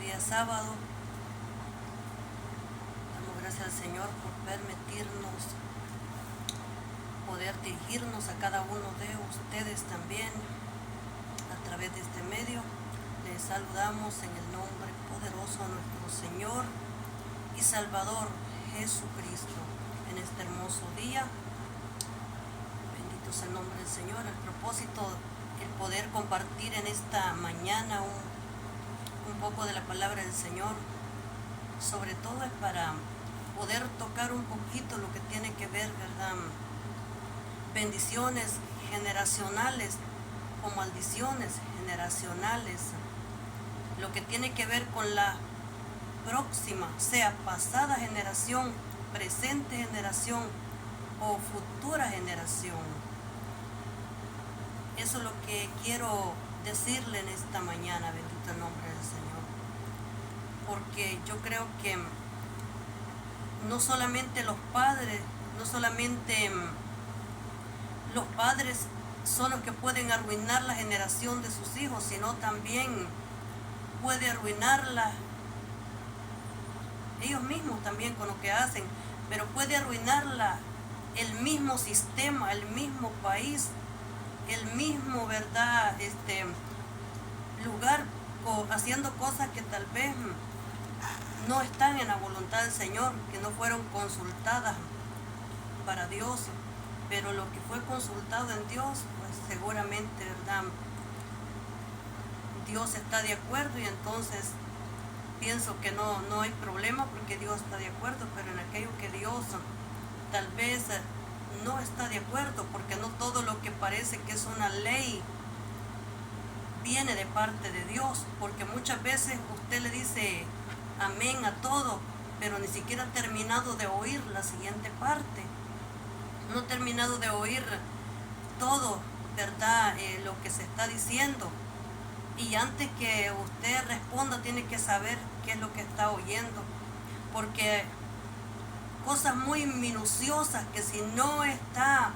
día sábado. Damos gracias al Señor por permitirnos poder dirigirnos a cada uno de ustedes también a través de este medio. Les saludamos en el nombre poderoso de nuestro Señor y Salvador Jesucristo en este hermoso día. Bendito sea el nombre del Señor. El propósito, el poder compartir en esta mañana un poco de la palabra del Señor, sobre todo es para poder tocar un poquito lo que tiene que ver, ¿verdad? Bendiciones generacionales o maldiciones generacionales, lo que tiene que ver con la próxima, sea pasada generación, presente generación o futura generación. Eso es lo que quiero decirle en esta mañana, bendito el nombre del Señor, porque yo creo que no solamente los padres son los que pueden arruinar la generación de sus hijos, sino también puede arruinarla ellos mismos también con lo que hacen, pero puede arruinarla el mismo sistema, el mismo país, el mismo, ¿verdad? Lugar, haciendo cosas que tal vez no están en la voluntad del Señor, que no fueron consultadas para Dios, pero lo que fue consultado en Dios, pues seguramente, ¿verdad? Dios está de acuerdo, y entonces pienso que no hay problema porque Dios está de acuerdo, pero en aquello que Dios tal vez no está de acuerdo, porque no todo lo que parece que es una ley viene de parte de Dios, porque muchas veces usted le dice amén a todo, pero ni siquiera ha terminado de oír la siguiente parte, no ha terminado de oír todo, ¿verdad? Lo que se está diciendo. Y antes que usted responda, tiene que saber qué es lo que está oyendo, porque cosas muy minuciosas que si no está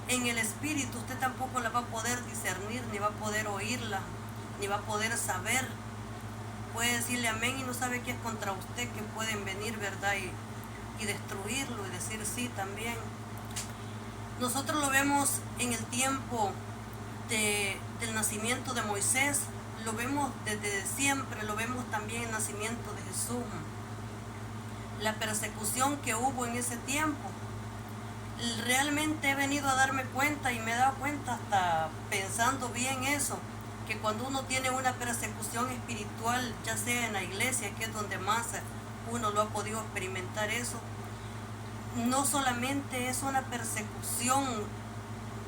en el espíritu, usted tampoco la va a poder discernir, ni va a poder oírla, ni va a poder saber. Puede decirle amén y no sabe que es contra usted, que pueden venir, ¿verdad? Y destruirlo y decir sí también. Nosotros lo vemos en el tiempo del nacimiento de Moisés, lo vemos desde siempre, lo vemos también en el nacimiento de Jesús. La persecución que hubo en ese tiempo, realmente he venido a darme cuenta y me he dado cuenta hasta pensando bien eso, que cuando uno tiene una persecución espiritual, ya sea en la iglesia, que es donde más uno lo ha podido experimentar eso, no solamente es una persecución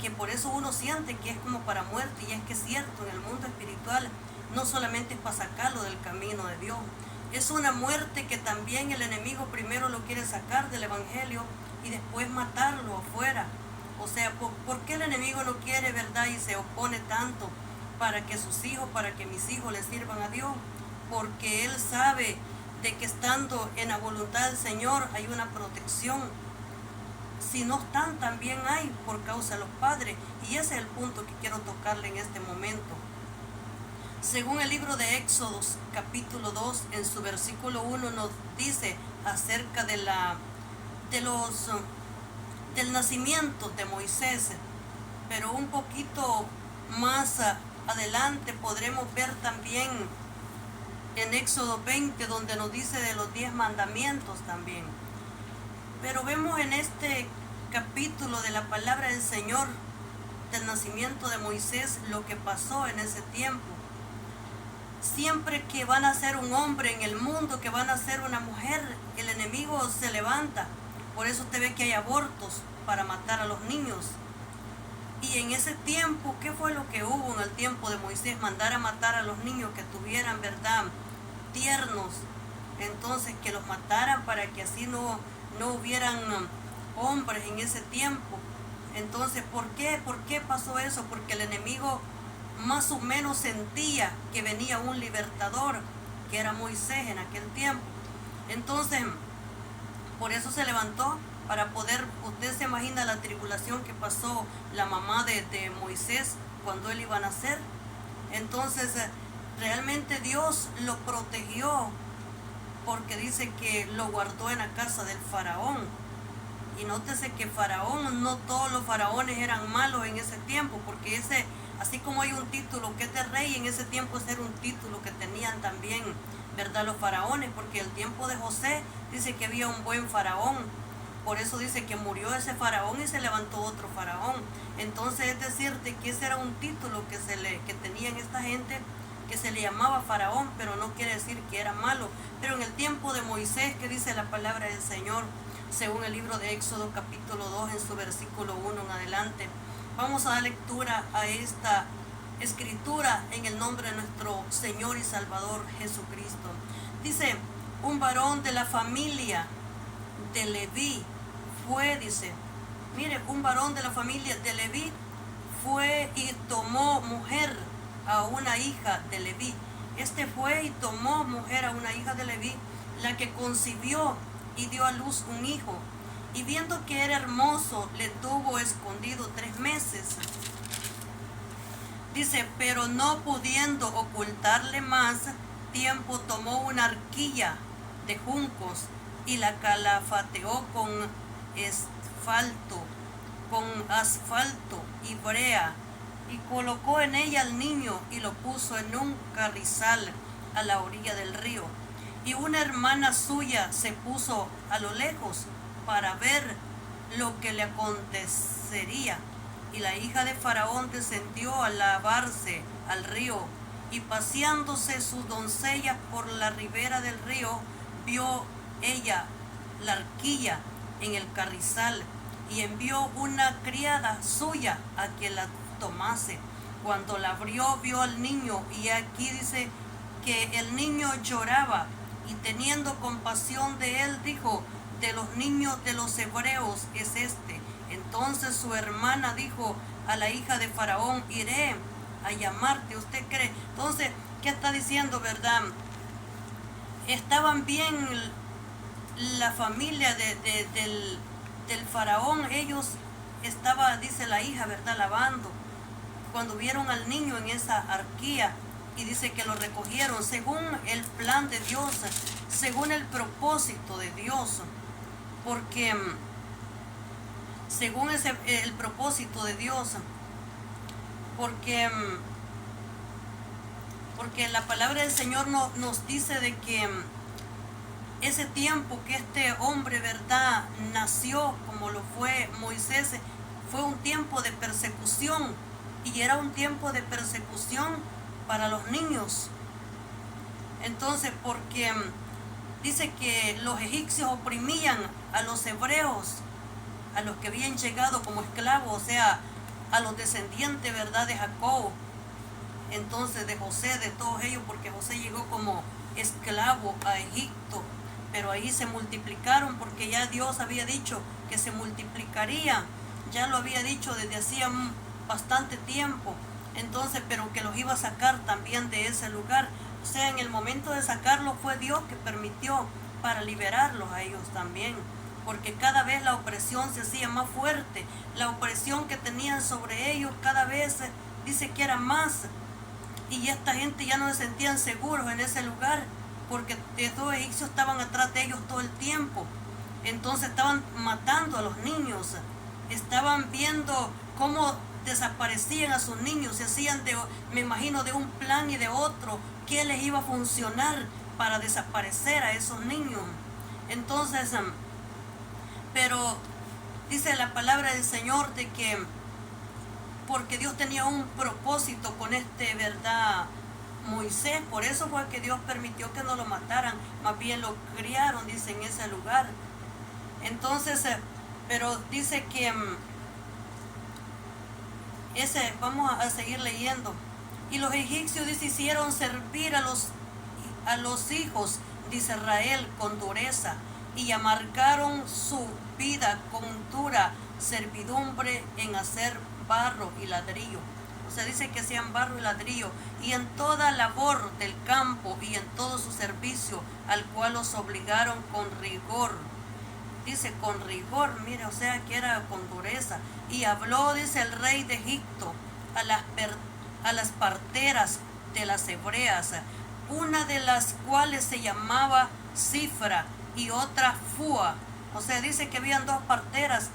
que por eso uno siente que es como para muerte, y es que es cierto, en el mundo espiritual no solamente es para sacarlo del camino de Dios, es una muerte que también el enemigo primero lo quiere sacar del evangelio y después matarlo afuera. O sea, ¿por qué el enemigo no quiere, verdad, y se opone tanto para que sus hijos, para que mis hijos le sirvan a Dios? Porque él sabe de que estando en la voluntad del Señor hay una protección. Si no están, también hay por causa de los padres, y ese es el punto que quiero tocarle en este momento. Según el libro de Éxodos capítulo 2, en su versículo 1 nos dice acerca del nacimiento de Moisés, pero un poquito más adelante podremos ver también en Éxodo 20, donde nos dice de los 10 mandamientos también. Pero vemos en este capítulo de la palabra del Señor, del nacimiento de Moisés, lo que pasó en ese tiempo. Siempre que van a ser un hombre en el mundo, que van a ser una mujer, el enemigo se levanta. Por eso usted ve que hay abortos para matar a los niños. Y en ese tiempo, ¿qué fue lo que hubo en el tiempo de Moisés? Mandar a matar a los niños que tuvieran, ¿verdad?, tiernos. Entonces, que los mataran para que así no hubieran hombres en ese tiempo. Entonces, ¿por qué pasó eso? Porque el enemigo más o menos sentía que venía un libertador, que era Moisés en aquel tiempo. Entonces, por eso se levantó, para poder, usted se imagina la tribulación que pasó la mamá de Moisés cuando él iba a nacer. Entonces, realmente Dios lo protegió, porque dice que lo guardó en la casa del faraón. Y nótese que Faraón, no todos los faraones eran malos en ese tiempo, porque así como hay un título que es de rey, en ese tiempo ese era un título que tenían también, ¿verdad?, los faraones, porque el tiempo de José dice que había un buen faraón. Por eso dice que murió ese faraón y se levantó otro faraón. Entonces es decirte que ese era un título que tenían esta gente, que se le llamaba faraón, pero no quiere decir que era malo. Pero en el tiempo de Moisés, que dice la palabra del Señor, según el libro de Éxodo capítulo 2 en su versículo 1 en adelante, vamos a dar lectura a esta escritura en el nombre de nuestro Señor y Salvador Jesucristo. Dice: un varón de la familia de Leví fue, dice, mire, un varón de la familia de Leví fue y tomó mujer a una hija de Leví. Este fue y tomó mujer a una hija de Leví, la que concibió y dio a luz un hijo. Y viendo que era hermoso, le tuvo escondido 3 meses. Dice, pero no pudiendo ocultarle más tiempo, tomó una arquilla de juncos y la calafateó con asfalto y brea, y colocó en ella al niño y lo puso en un carrizal a la orilla del río. Y una hermana suya se puso a lo lejos para ver lo que le acontecería. Y la hija de Faraón descendió a lavarse al río, y paseándose sus doncellas por la ribera del río, vio ella la arquilla en el carrizal, y envió una criada suya a que la tomase. Cuando la abrió, vio al niño, y aquí dice que el niño lloraba, y teniendo compasión de él, dijo: de los niños de los hebreos es este. Entonces su hermana dijo a la hija de Faraón: iré a llamarte. ¿Usted cree? Entonces, ¿qué está diciendo, verdad? Estaban bien la familia del faraón. Ellos estaba, dice la hija, verdad, lavando, cuando vieron al niño en esa arquía, y dice que lo recogieron según el plan de Dios, según el propósito de Dios, porque según el propósito de Dios, porque la palabra del Señor nos dice de que ese tiempo que este hombre, verdad, nació, como lo fue Moisés, fue un tiempo de persecución, y era un tiempo de persecución para los niños. Entonces, porque dice que los egipcios oprimían a los hebreos, a los que habían llegado como esclavos, o sea, a los descendientes, verdad, de Jacob, entonces de José, de todos ellos, porque José llegó como esclavo a Egipto, pero ahí se multiplicaron, porque ya Dios había dicho que se multiplicaría, ya lo había dicho desde hacía bastante tiempo. Entonces, pero que los iba a sacar también de ese lugar. O sea, en el momento de sacarlos fue Dios que permitió para liberarlos a ellos también, porque cada vez la opresión se hacía más fuerte, la opresión que tenían sobre ellos cada vez dice que era más, y esta gente ya no se sentían seguros en ese lugar, porque estos egipcios estaban atrás de ellos todo el tiempo. Entonces estaban matando a los niños, estaban viendo cómo desaparecían a sus niños, se hacían me imagino, de un plan y de otro, qué les iba a funcionar para desaparecer a esos niños. Entonces, pero dice la palabra del Señor de que porque Dios tenía un propósito con verdad, Moisés, por eso fue que Dios permitió que no lo mataran, más bien lo criaron, dice, en ese lugar. Entonces, pero dice que vamos a seguir leyendo. Y los egipcios, dice, hicieron servir a los hijos de Israel con dureza, y amargaron su vida con dura servidumbre en hacer barro y ladrillo. O sea, dice que hacían barro y ladrillo, y en toda labor del campo y en todo su servicio, al cual los obligaron con rigor. Dice con rigor, mire, o sea que era con dureza. Y habló, dice, el rey de Egipto a las parteras de las hebreas, una de las cuales se llamaba Cifra y otra Fua. O sea, dice que habían dos parteras,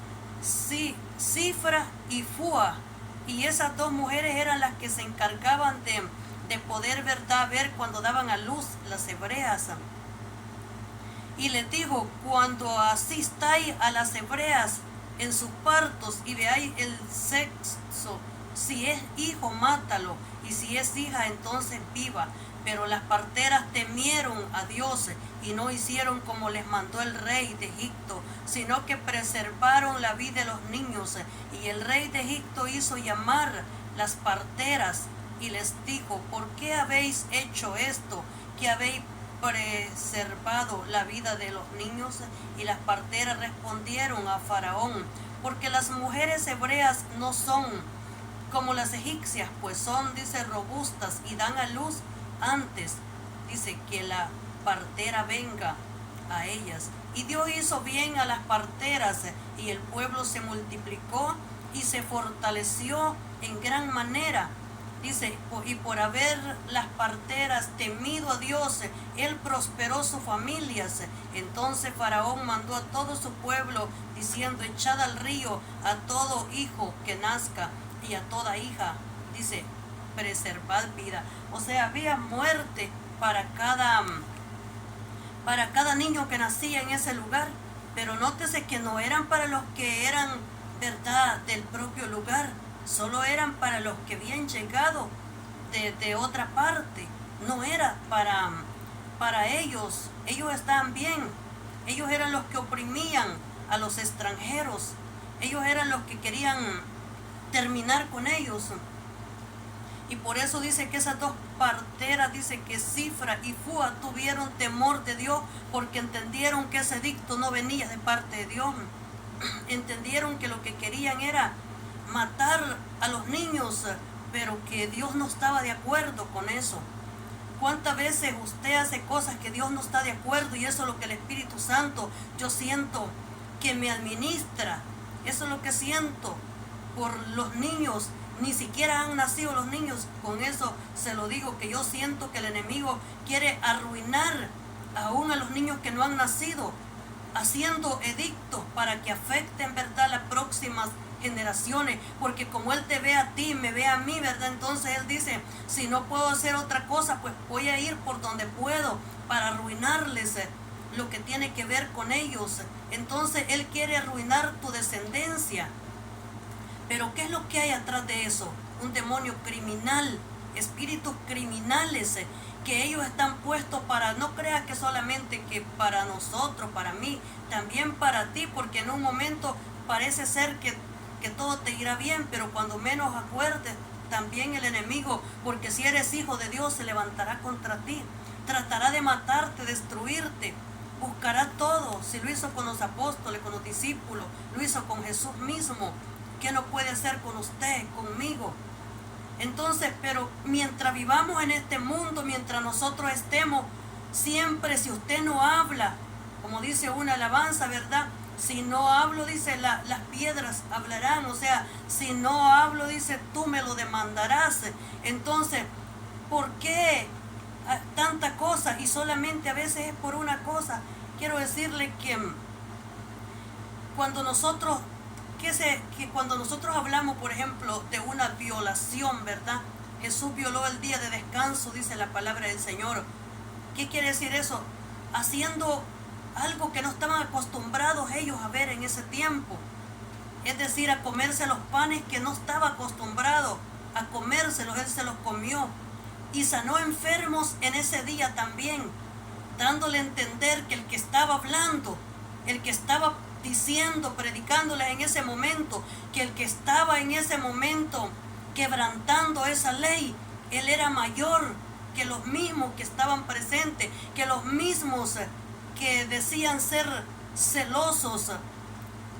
Cifra y Fua, y esas dos mujeres eran las que se encargaban de poder, ¿verdad?, ver cuando daban a luz las hebreas. Y les dijo: cuando asistáis a las hebreas en sus partos y veáis el sexo, si es hijo, mátalo, y si es hija, entonces viva. Pero las parteras temieron a Dios y no hicieron como les mandó el rey de Egipto, sino que preservaron la vida de los niños. Y el rey de Egipto hizo llamar las parteras y les dijo: ¿por qué habéis hecho esto, que habéis preservado la vida de los niños? Y las parteras respondieron a Faraón: porque las mujeres hebreas no son como las egipcias, pues son, dice, robustas y dan a luz antes, dice, que la partera venga a ellas. Y Dios hizo bien a las parteras, y el pueblo se multiplicó y se fortaleció en gran manera. Dice, y por haber las parteras temido a Dios, Él prosperó sus familias. Entonces Faraón mandó a todo su pueblo, diciendo: echad al río a todo hijo que nazca, y a toda hija, dice, preservad vida. O sea, había muerte para cada niño que nacía en ese lugar. Pero nótese que no eran para los que eran, ¿verdad?, del propio lugar. Solo eran para los que habían llegado de otra parte. No era para ellos. Ellos estaban bien. Ellos eran los que oprimían a los extranjeros. Ellos eran los que querían terminar con ellos. Y por eso dice que esas dos parteras, dice que Cifra y Fua tuvieron temor de Dios, porque entendieron que ese edicto no venía de parte de Dios. Entendieron que lo que querían era matar a los niños, pero que Dios no estaba de acuerdo con eso. ¿Cuántas veces usted hace cosas que Dios no está de acuerdo? Y eso es lo que el Espíritu Santo, yo siento que me administra. Eso es lo que siento por los niños. Ni siquiera han nacido los niños. Con eso se lo digo, que yo siento que el enemigo quiere arruinar aún a los niños que no han nacido, haciendo edictos para que afecten, ¿verdad?, las próximas generaciones. Porque como Él te ve a ti, me ve a mí, ¿verdad? Entonces Él dice: si no puedo hacer otra cosa, pues voy a ir por donde puedo para arruinarles lo que tiene que ver con ellos. Entonces Él quiere arruinar tu descendencia. Pero ¿qué es lo que hay atrás de eso? Un demonio criminal, espíritus criminales, que ellos están puestos para, no creas que solamente que para nosotros, para mí, también para ti, porque en un momento parece ser que todo te irá bien, pero cuando menos acuerdes, también el enemigo, porque si eres hijo de Dios, se levantará contra ti, tratará de matarte, destruirte, buscará todo. Si lo hizo con los apóstoles, con los discípulos, lo hizo con Jesús mismo, ¿qué no puede hacer con usted, conmigo? Entonces, pero mientras vivamos en este mundo, mientras nosotros estemos, siempre, si usted no habla, como dice una alabanza, ¿verdad? Si no hablo, dice, las piedras hablarán. O sea, si no hablo, dice, tú me lo demandarás. Entonces, ¿por qué tanta cosa? Y solamente a veces es por una cosa. Quiero decirle que cuando nosotros hablamos, por ejemplo, de una violación, ¿verdad? Jesús violó el día de descanso, dice la palabra del Señor. ¿Qué quiere decir eso? Haciendo algo que no estaban acostumbrados ellos a ver en ese tiempo. Es decir, a comerse los panes que no estaba acostumbrado a comérselos. Él se los comió. Y sanó enfermos en ese día también, dándole a entender que el que estaba hablando, el que estaba diciendo, predicándoles en ese momento, que el que estaba en ese momento quebrantando esa ley, él era mayor que los mismos que estaban presentes, que los mismos que decían ser celosos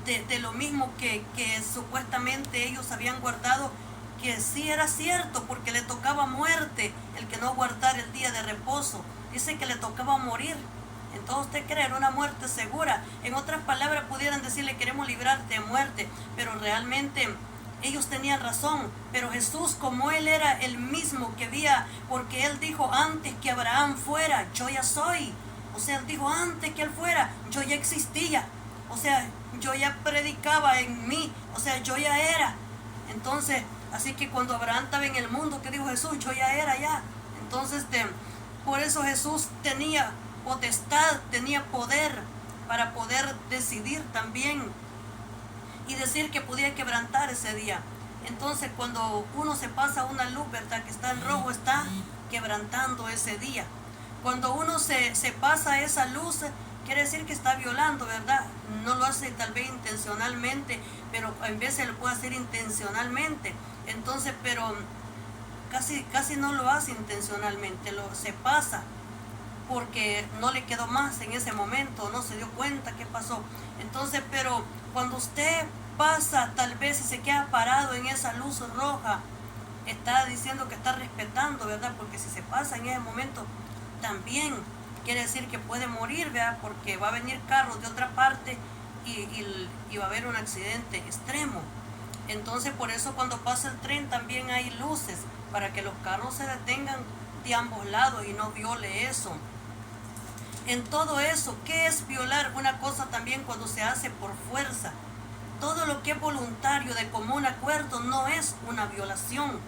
de lo mismo que supuestamente ellos habían guardado, que sí era cierto, porque le tocaba muerte el que no guardara el día de reposo. Dice que le tocaba morir. Entonces usted cree, era una muerte segura. En otras palabras, pudieran decirle: queremos librarte de muerte, pero realmente ellos tenían razón, pero Jesús, como Él era el mismo que había, porque Él dijo, antes que Abraham fuera, yo ya soy. O sea, Él dijo, antes que Él fuera, yo ya existía. O sea, yo ya predicaba en mí, o sea, yo ya era. Entonces, así que cuando Abraham estaba en el mundo, ¿qué dijo Jesús? Yo ya era ya. Entonces, por eso Jesús tenía potestad, tenía poder para poder decidir también y decir que podía quebrantar ese día. Entonces, cuando uno se pasa una luz, ¿verdad?, que está en rojo, está quebrantando ese día. Cuando uno se pasa esa luz, quiere decir que está violando, ¿verdad? No lo hace tal vez intencionalmente, pero en veces lo puede hacer intencionalmente. Entonces, pero casi no lo hace intencionalmente, se pasa porque no le quedó más en ese momento, no se dio cuenta qué pasó. Entonces, pero cuando usted pasa tal vez y se queda parado en esa luz roja, está diciendo que está respetando, ¿verdad? Porque si se pasa en ese momento, también quiere decir que puede morir, ¿verdad? Porque va a venir carros de otra parte y va a haber un accidente extremo. Entonces, por eso cuando pasa el tren también hay luces para que los carros se detengan de ambos lados y no viole eso. En todo eso, ¿qué es violar? Una cosa también cuando se hace por fuerza. Todo lo que es voluntario de común acuerdo no es una violación,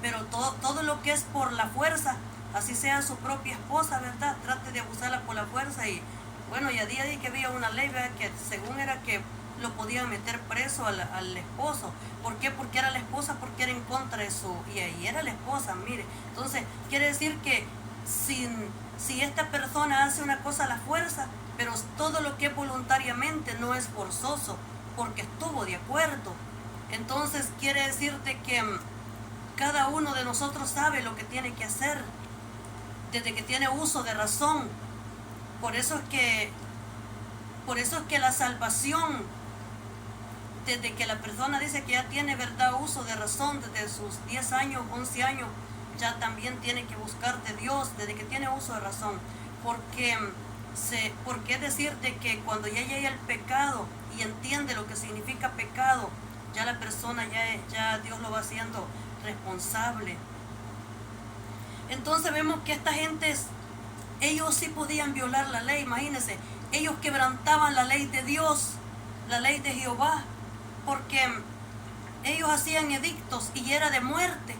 pero todo lo que es por la fuerza, así sea su propia esposa, ¿verdad? Trate de abusarla por la fuerza y bueno, y a día de hoy que había una ley, ¿verdad?, que según era que lo podían meter preso al esposo. ¿Por qué? Porque era la esposa, porque era en contra de su... Y ahí era la esposa, mire. Entonces, quiere decir que si esta persona hace una cosa a la fuerza, pero todo lo que es voluntariamente no es forzoso, porque estuvo de acuerdo. Entonces, quiere decirte que cada uno de nosotros sabe lo que tiene que hacer, desde que tiene uso de razón. Por eso es que la salvación, desde que la persona dice que ya tiene verdad uso de razón, desde sus 10 años, 11 años, ya también tiene que buscar de Dios, desde que tiene uso de razón. Porque es decirte que cuando ya llega el pecado y entiende lo que significa pecado, ya la persona, ya Dios lo va haciendo responsable. Entonces vemos que esta gente, ellos sí podían violar la ley, imagínense. Ellos quebrantaban la ley de Dios, la ley de Jehová, porque ellos hacían edictos y era de muerte,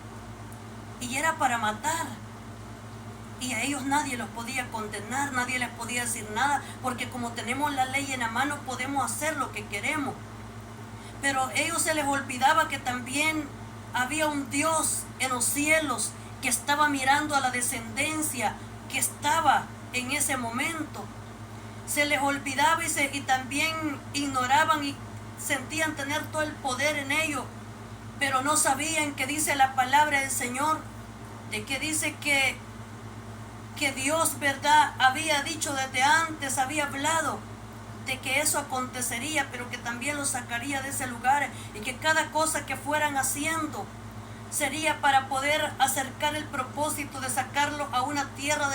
y era para matar. Y a ellos nadie los podía condenar, nadie les podía decir nada, porque como tenemos la ley en la mano podemos hacer lo que queremos. Pero a ellos se les olvidaba que también había un Dios en los cielos que estaba mirando a la descendencia que estaba en ese momento. Se les olvidaba y también ignoraban y sentían tener todo el poder en ellos, pero no sabían que dice la palabra del Señor, de que dice que Dios, ¿verdad?, había dicho desde antes, había hablado de que eso acontecería, pero que también los sacaría de ese lugar y que cada cosa que fueran haciendo sería para poder acercar el propósito de sacarlo a una tierra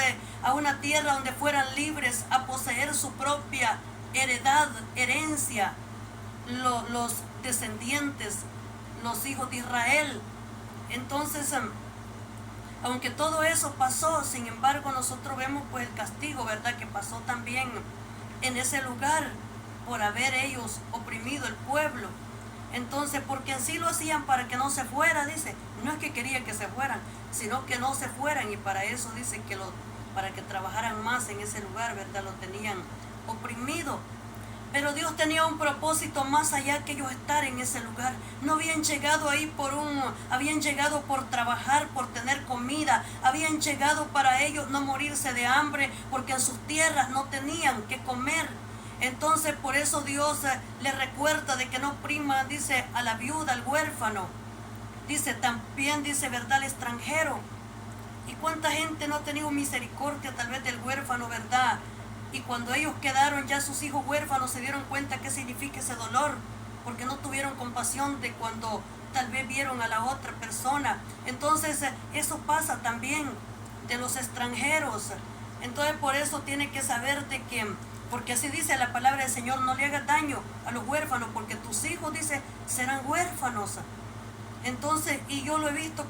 donde fueran libres a poseer su propia herencia, los descendientes, los hijos de Israel. Entonces, aunque todo eso pasó, sin embargo nosotros vemos pues el castigo, ¿verdad?, que pasó también en ese lugar por haber ellos oprimido el pueblo. Entonces, porque en sí lo hacían para que no se fuera, dice, no es que querían que se fueran, sino que no se fueran, y para eso dice que para que trabajaran más en ese lugar, ¿verdad?, lo tenían oprimido. Pero Dios tenía un propósito más allá que ellos estar en ese lugar. No habían llegado ahí habían llegado por trabajar, por tener comida, habían llegado para ellos no morirse de hambre, porque en sus tierras no tenían que comer. Entonces por eso Dios les recuerda de que no oprima, dice, a la viuda, al huérfano. Dice, también dice, ¿verdad?, al extranjero. ¿Y cuánta gente no ha tenido misericordia tal vez del huérfano, verdad? Y cuando ellos quedaron ya sus hijos huérfanos, se dieron cuenta qué significa ese dolor, porque no tuvieron compasión de cuando tal vez vieron a la otra persona. Entonces eso pasa también de los extranjeros. Entonces por eso tiene que saber de que, porque así dice la palabra del Señor, no le hagas daño a los huérfanos, porque tus hijos, dice, serán huérfanos. Entonces, y yo lo he visto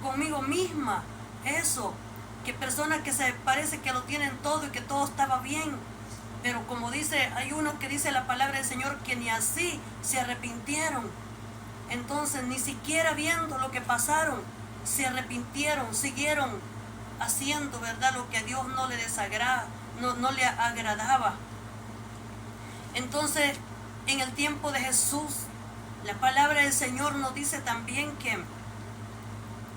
conmigo misma, eso, que personas que se parece que lo tienen todo y que todo estaba bien, pero como dice, hay uno que dice la palabra del Señor que ni así se arrepintieron. Entonces, ni siquiera viendo lo que pasaron, se arrepintieron, siguieron haciendo, ¿verdad?, lo que a Dios no le desagrada, no le agradaba. Entonces, en el tiempo de Jesús, la palabra del Señor nos dice también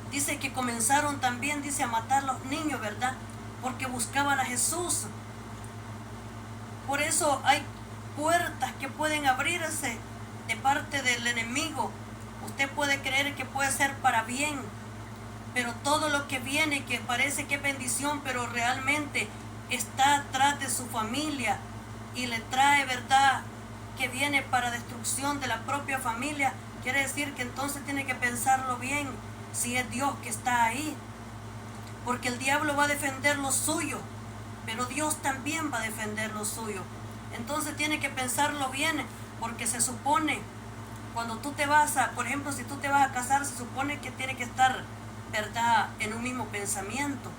dice que comenzaron también, dice, a matar los niños, ¿verdad?, porque buscaban a Jesús. Por eso hay puertas que pueden abrirse de parte del enemigo. Usted puede creer que puede ser para bien, pero todo lo que viene, que parece que es bendición, pero realmente está atrás de su familia y le trae, ¿verdad?, que viene para destrucción de la propia familia, quiere decir que entonces tiene que pensarlo bien, si es Dios que está ahí, porque el diablo va a defender lo suyo, pero Dios también va a defender lo suyo. Entonces tiene que pensarlo bien, porque se supone, cuando tú te vas a, por ejemplo, si tú te vas a casar, se supone que tiene que estar, ¿verdad?, en un mismo pensamiento.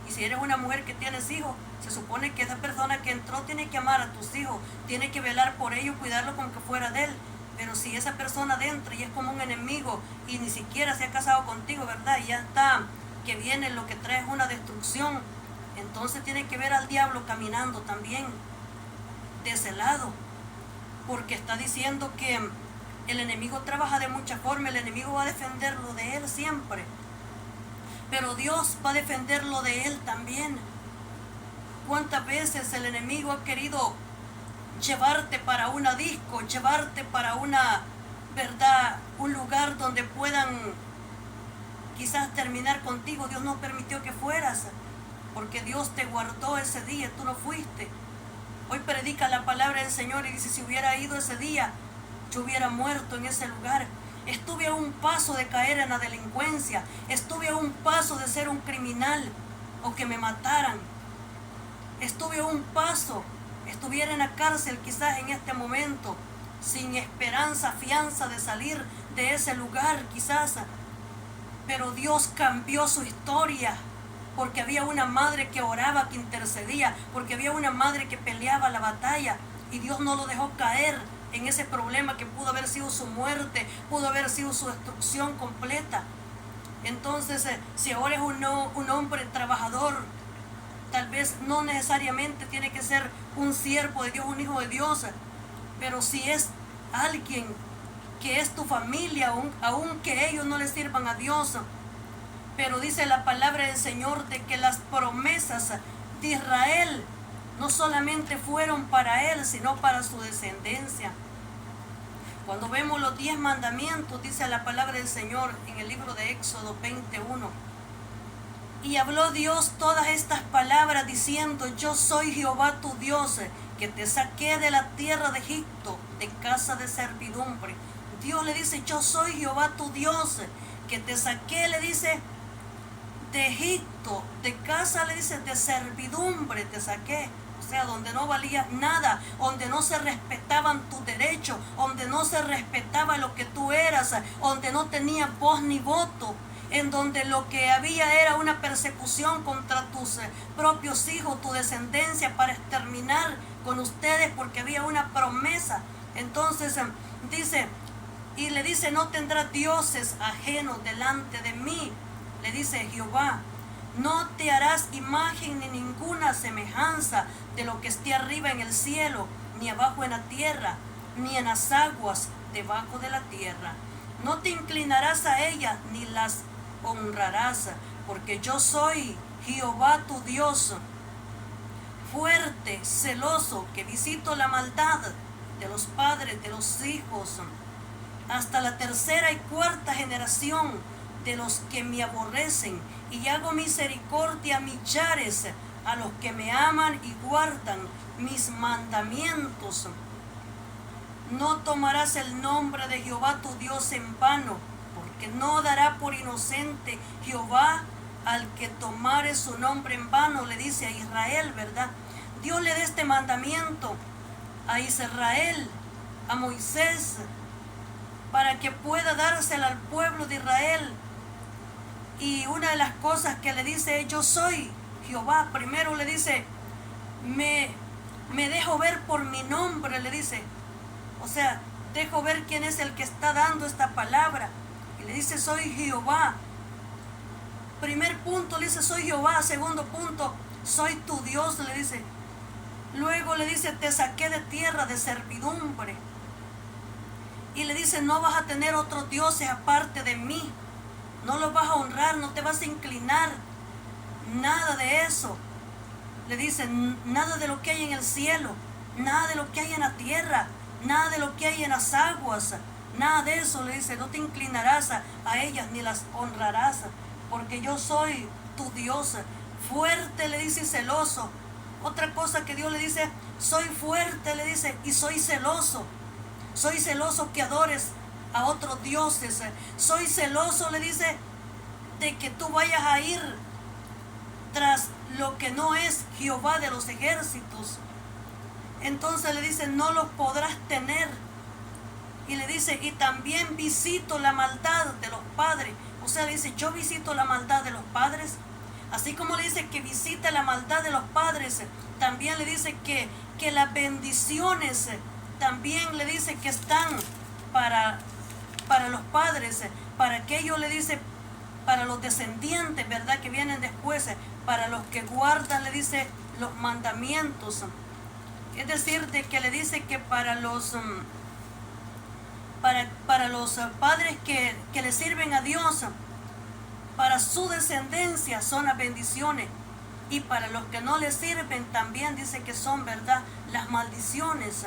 Y si eres una mujer que tienes hijos, se supone que esa persona que entró tiene que amar a tus hijos, tiene que velar por ellos, cuidarlo como que fuera de él. Pero si esa persona adentro y es como un enemigo y ni siquiera se ha casado contigo, ¿verdad?, y ya está, que viene lo que trae es una destrucción, entonces tiene que ver al diablo caminando también de ese lado, porque está diciendo que el enemigo trabaja de muchas formas, el enemigo va a defenderlo de él siempre, pero Dios va a defenderlo de él también. ¿Cuántas veces el enemigo ha querido llevarte para una disco, llevarte para una, ¿verdad?, un lugar donde puedan quizás terminar contigo? Dios no permitió que fueras, porque Dios te guardó ese día, tú no fuiste. Hoy predica la palabra del Señor y dice, si hubiera ido ese día, yo hubiera muerto en ese lugar. Estuve a un paso de caer en la delincuencia, estuve a un paso de ser un criminal o que me mataran. Estuve a un paso, estuviera en la cárcel quizás en este momento, sin esperanza, fianza de salir de ese lugar quizás. Pero Dios cambió su historia, porque había una madre que oraba, que intercedía, porque había una madre que peleaba la batalla, y Dios no lo dejó caer en ese problema que pudo haber sido su muerte, pudo haber sido su destrucción completa. Entonces, si ahora es un hombre trabajador, tal vez no necesariamente tiene que ser un siervo de Dios, un hijo de Dios, pero si es alguien que es tu familia, aunque ellos no le sirvan a Dios, pero dice la palabra del Señor de que las promesas de Israel no solamente fueron para él, sino para su descendencia. Cuando vemos los 10 mandamientos, dice la palabra del Señor en el libro de Éxodo 21, y habló Dios todas estas palabras diciendo, yo soy Jehová tu Dios, que te saqué de la tierra de Egipto, de casa de servidumbre. Dios le dice, yo soy Jehová tu Dios, que te saqué, le dice, de Egipto, de casa, le dice, de servidumbre te saqué. O sea, donde no valía nada, donde no se respetaban tus derechos, donde no se respetaba lo que tú eras, donde no tenías voz ni voto, en donde lo que había era una persecución contra tus propios hijos, tu descendencia, para exterminar con ustedes, porque había una promesa. Entonces dice, y le dice, no tendrás dioses ajenos delante de mí, le dice Jehová. No te harás imagen ni ninguna semejanza de lo que esté arriba en el cielo, ni abajo en la tierra, ni en las aguas debajo de la tierra. No te inclinarás a ellas, ni las honrarás, porque yo soy Jehová tu Dios, fuerte, celoso, que visito la maldad de los padres de los hijos, hasta la tercera y cuarta generación de los que me aborrecen, y hago misericordia a millares a los que me aman y guardan mis mandamientos. No tomarás el nombre de Jehová tu Dios en vano, porque no dará por inocente Jehová al que tomare su nombre en vano, le dice a Israel, ¿verdad? Dios le da este mandamiento a Israel, a Moisés, para que pueda dársela al pueblo de Israel. Y una de las cosas que le dice, yo soy Jehová, primero le dice, me dejo ver por mi nombre, le dice. O sea, dejo ver quién es el que está dando esta palabra. Y le dice, soy Jehová. Primer punto le dice, soy Jehová. Segundo punto, soy tu Dios, le dice. Luego le dice, te saqué de tierra de servidumbre. Y le dice, no vas a tener otros dioses aparte de mí. No los vas a honrar, no te vas a inclinar. Nada de eso. Le dice, nada de lo que hay en el cielo, nada de lo que hay en la tierra, nada de lo que hay en las aguas, nada de eso, le dice, no te inclinarás a ellas ni las honrarás, porque yo soy tu Dios, fuerte, le dice, y celoso. Otra cosa que Dios le dice, soy fuerte, le dice, y soy celoso que adores a otros dioses, soy celoso, le dice, de que tú vayas a ir tras lo que no es Jehová de los ejércitos. Entonces le dice, no los podrás tener. Y le dice, y también visito la maldad de los padres. O sea, le dice, yo visito la maldad de los padres. Así como le dice que visita la maldad de los padres, también le dice que las bendiciones también le dice que están para los padres, para aquellos, le dice, para los descendientes, ¿verdad? Que vienen después, para los que guardan, le dice, los mandamientos. Es decir, de que le dice que para los padres que le sirven a Dios, para su descendencia son las bendiciones. Y para los que no le sirven también dice que son, ¿verdad?, las maldiciones.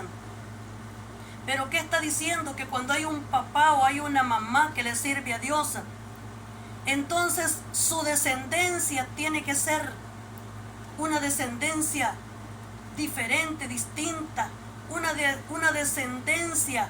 Pero ¿qué está diciendo? Que cuando hay un papá o hay una mamá que le sirve a Dios, entonces su descendencia tiene que ser una descendencia diferente, distinta, una descendencia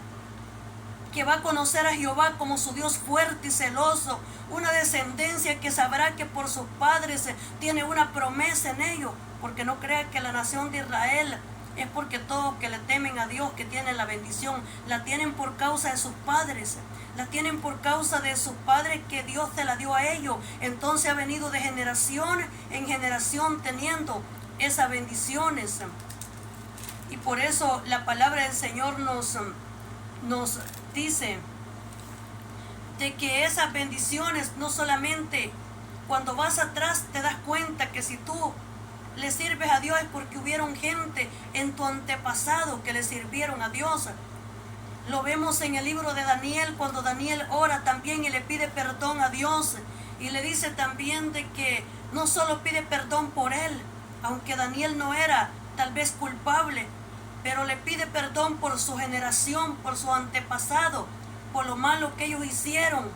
que va a conocer a Jehová como su Dios fuerte y celoso, una descendencia que sabrá que por sus padres tiene una promesa en ellos, porque no crea que la nación de Israel es porque todos que le temen a Dios, que tienen la bendición, la tienen por causa de sus padres, la tienen por causa de sus padres que Dios se la dio a ellos. Entonces ha venido de generación en generación teniendo esas bendiciones. Y por eso la palabra del Señor nos dice de que esas bendiciones no solamente cuando vas atrás te das cuenta que si tú le sirves a Dios es porque hubieron gente en tu antepasado que le sirvieron a Dios. Lo vemos en el libro de Daniel, cuando Daniel ora también y le pide perdón a Dios. Y le dice también de que no solo pide perdón por él, aunque Daniel no era tal vez culpable, pero le pide perdón por su generación, por su antepasado, por lo malo que ellos hicieron,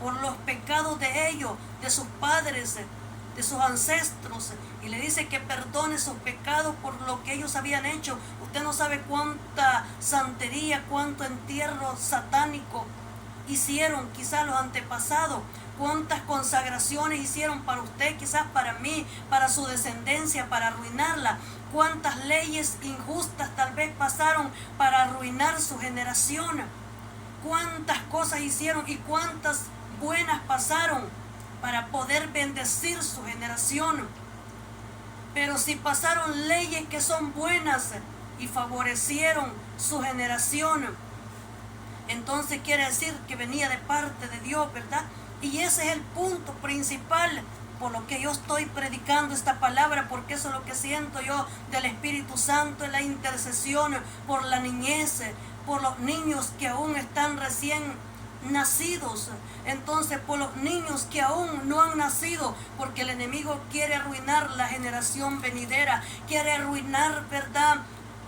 por los pecados de ellos, de sus padres, de sus ancestros. Y le dice que perdone sus pecados por lo que ellos habían hecho. Usted no sabe cuánta santería, cuánto entierro satánico hicieron quizás los antepasados, cuántas consagraciones hicieron para usted, quizás para mí, para su descendencia, para arruinarla, cuántas leyes injustas tal vez pasaron para arruinar su generación, cuántas cosas hicieron y cuántas buenas pasaron para poder bendecir su generación. Pero si pasaron leyes que son buenas y favorecieron su generación, entonces quiere decir que venía de parte de Dios, ¿verdad? Y ese es el punto principal por lo que yo estoy predicando esta palabra, porque eso es lo que siento yo del Espíritu Santo, en la intercesión por la niñez, por los niños que aún están recién nacidos. Entonces por los niños que aún no han nacido, porque el enemigo quiere arruinar la generación venidera, quiere arruinar, ¿verdad?,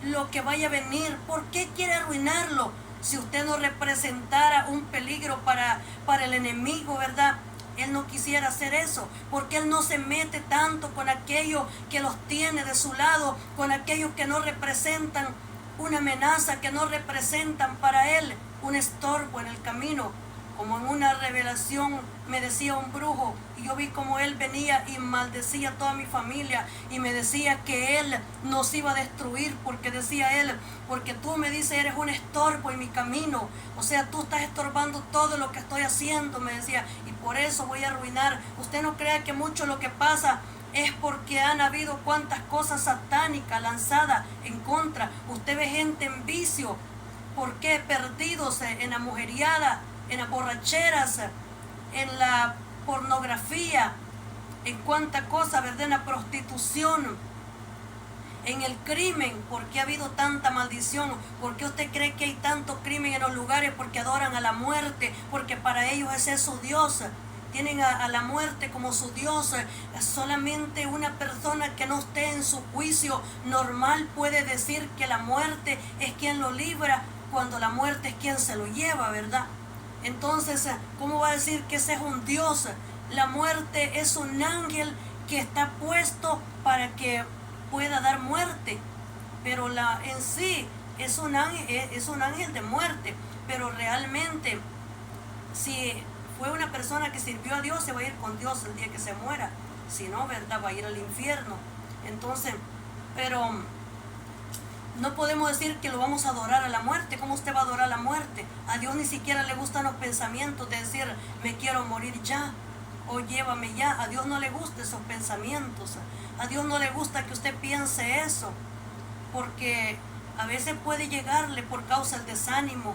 lo que vaya a venir. ¿Por qué quiere arruinarlo? Si usted no representara un peligro para el enemigo, ¿verdad? Él no quisiera hacer eso, porque él no se mete tanto con aquellos que los tiene de su lado, con aquellos que no representan una amenaza, que no representan para él un estorbo en el camino, como en una revelación, me decía un brujo, y yo vi como él venía y maldecía a toda mi familia, y me decía que él nos iba a destruir, porque decía él, porque tú, me dice, eres un estorbo en mi camino, o sea, tú estás estorbando todo lo que estoy haciendo, me decía, y por eso voy a arruinar. Usted no crea que mucho lo que pasa es porque han habido cuantas cosas satánicas lanzadas en contra. Usted ve gente en vicio, ¿por qué? Perdidos en la mujeriada, en las borracheras, en la pornografía, en cuánta cosa, ¿verdad? En la prostitución, en el crimen. ¿Por qué ha habido tanta maldición? ¿Por qué usted cree que hay tanto crimen en los lugares? Porque adoran a la muerte, porque para ellos ese es su Dios. Tienen a la muerte como su Dios. Solamente una persona que no esté en su juicio normal puede decir que la muerte es quien lo libra, cuando la muerte es quien se lo lleva, ¿verdad? Entonces, ¿cómo va a decir que ese es un Dios? La muerte es un ángel que está puesto para que pueda dar muerte, pero en sí es un ángel de muerte. Pero realmente, si fue una persona que sirvió a Dios, se va a ir con Dios el día que se muera. Si no, ¿verdad? Va a ir al infierno. Entonces, pero no podemos decir que lo vamos a adorar a la muerte. ¿Cómo usted va a adorar a la muerte? A Dios ni siquiera le gustan los pensamientos de decir, me quiero morir ya, o llévame ya. A Dios no le gustan esos pensamientos. A Dios no le gusta que usted piense eso, porque a veces puede llegarle por causa del desánimo,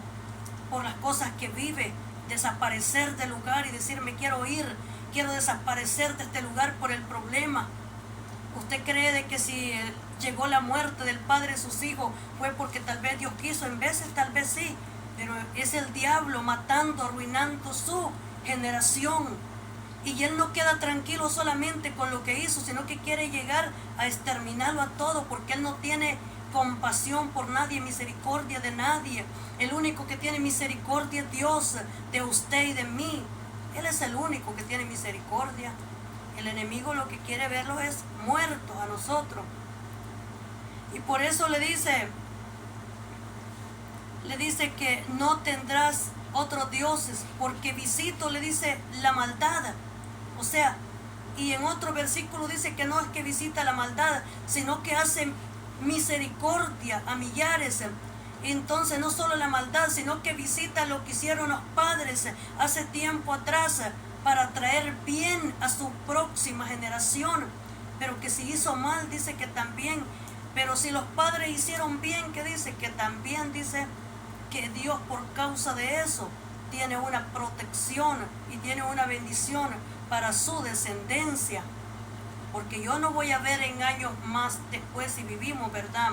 por las cosas que vive, desaparecer del lugar y decir, me quiero ir, quiero desaparecer de este lugar por el problema. ¿Usted cree de que si llegó la muerte del padre de sus hijos fue porque tal vez Dios quiso? En veces tal vez sí, pero es el diablo matando, arruinando su generación. Y él no queda tranquilo solamente con lo que hizo, sino que quiere llegar a exterminarlo a todo, porque él no tiene compasión por nadie, misericordia de nadie. El único que tiene misericordia es Dios, de usted y de mí. Él es el único que tiene misericordia. El enemigo lo que quiere verlos es muertos a nosotros. Y por eso le dice que no tendrás otros dioses, porque visito, le dice, la maldad. O sea, y en otro versículo dice que no es que visita la maldad, sino que hace misericordia a millares. Entonces no solo la maldad, sino que visita lo que hicieron los padres hace tiempo atrás para traer bien a su próxima generación. Pero que si hizo mal, dice que también. Pero si los padres hicieron bien, que dice que también, dice que Dios por causa de eso tiene una protección y tiene una bendición para su descendencia. Porque yo no voy a ver en años más después, si vivimos, ¿verdad?,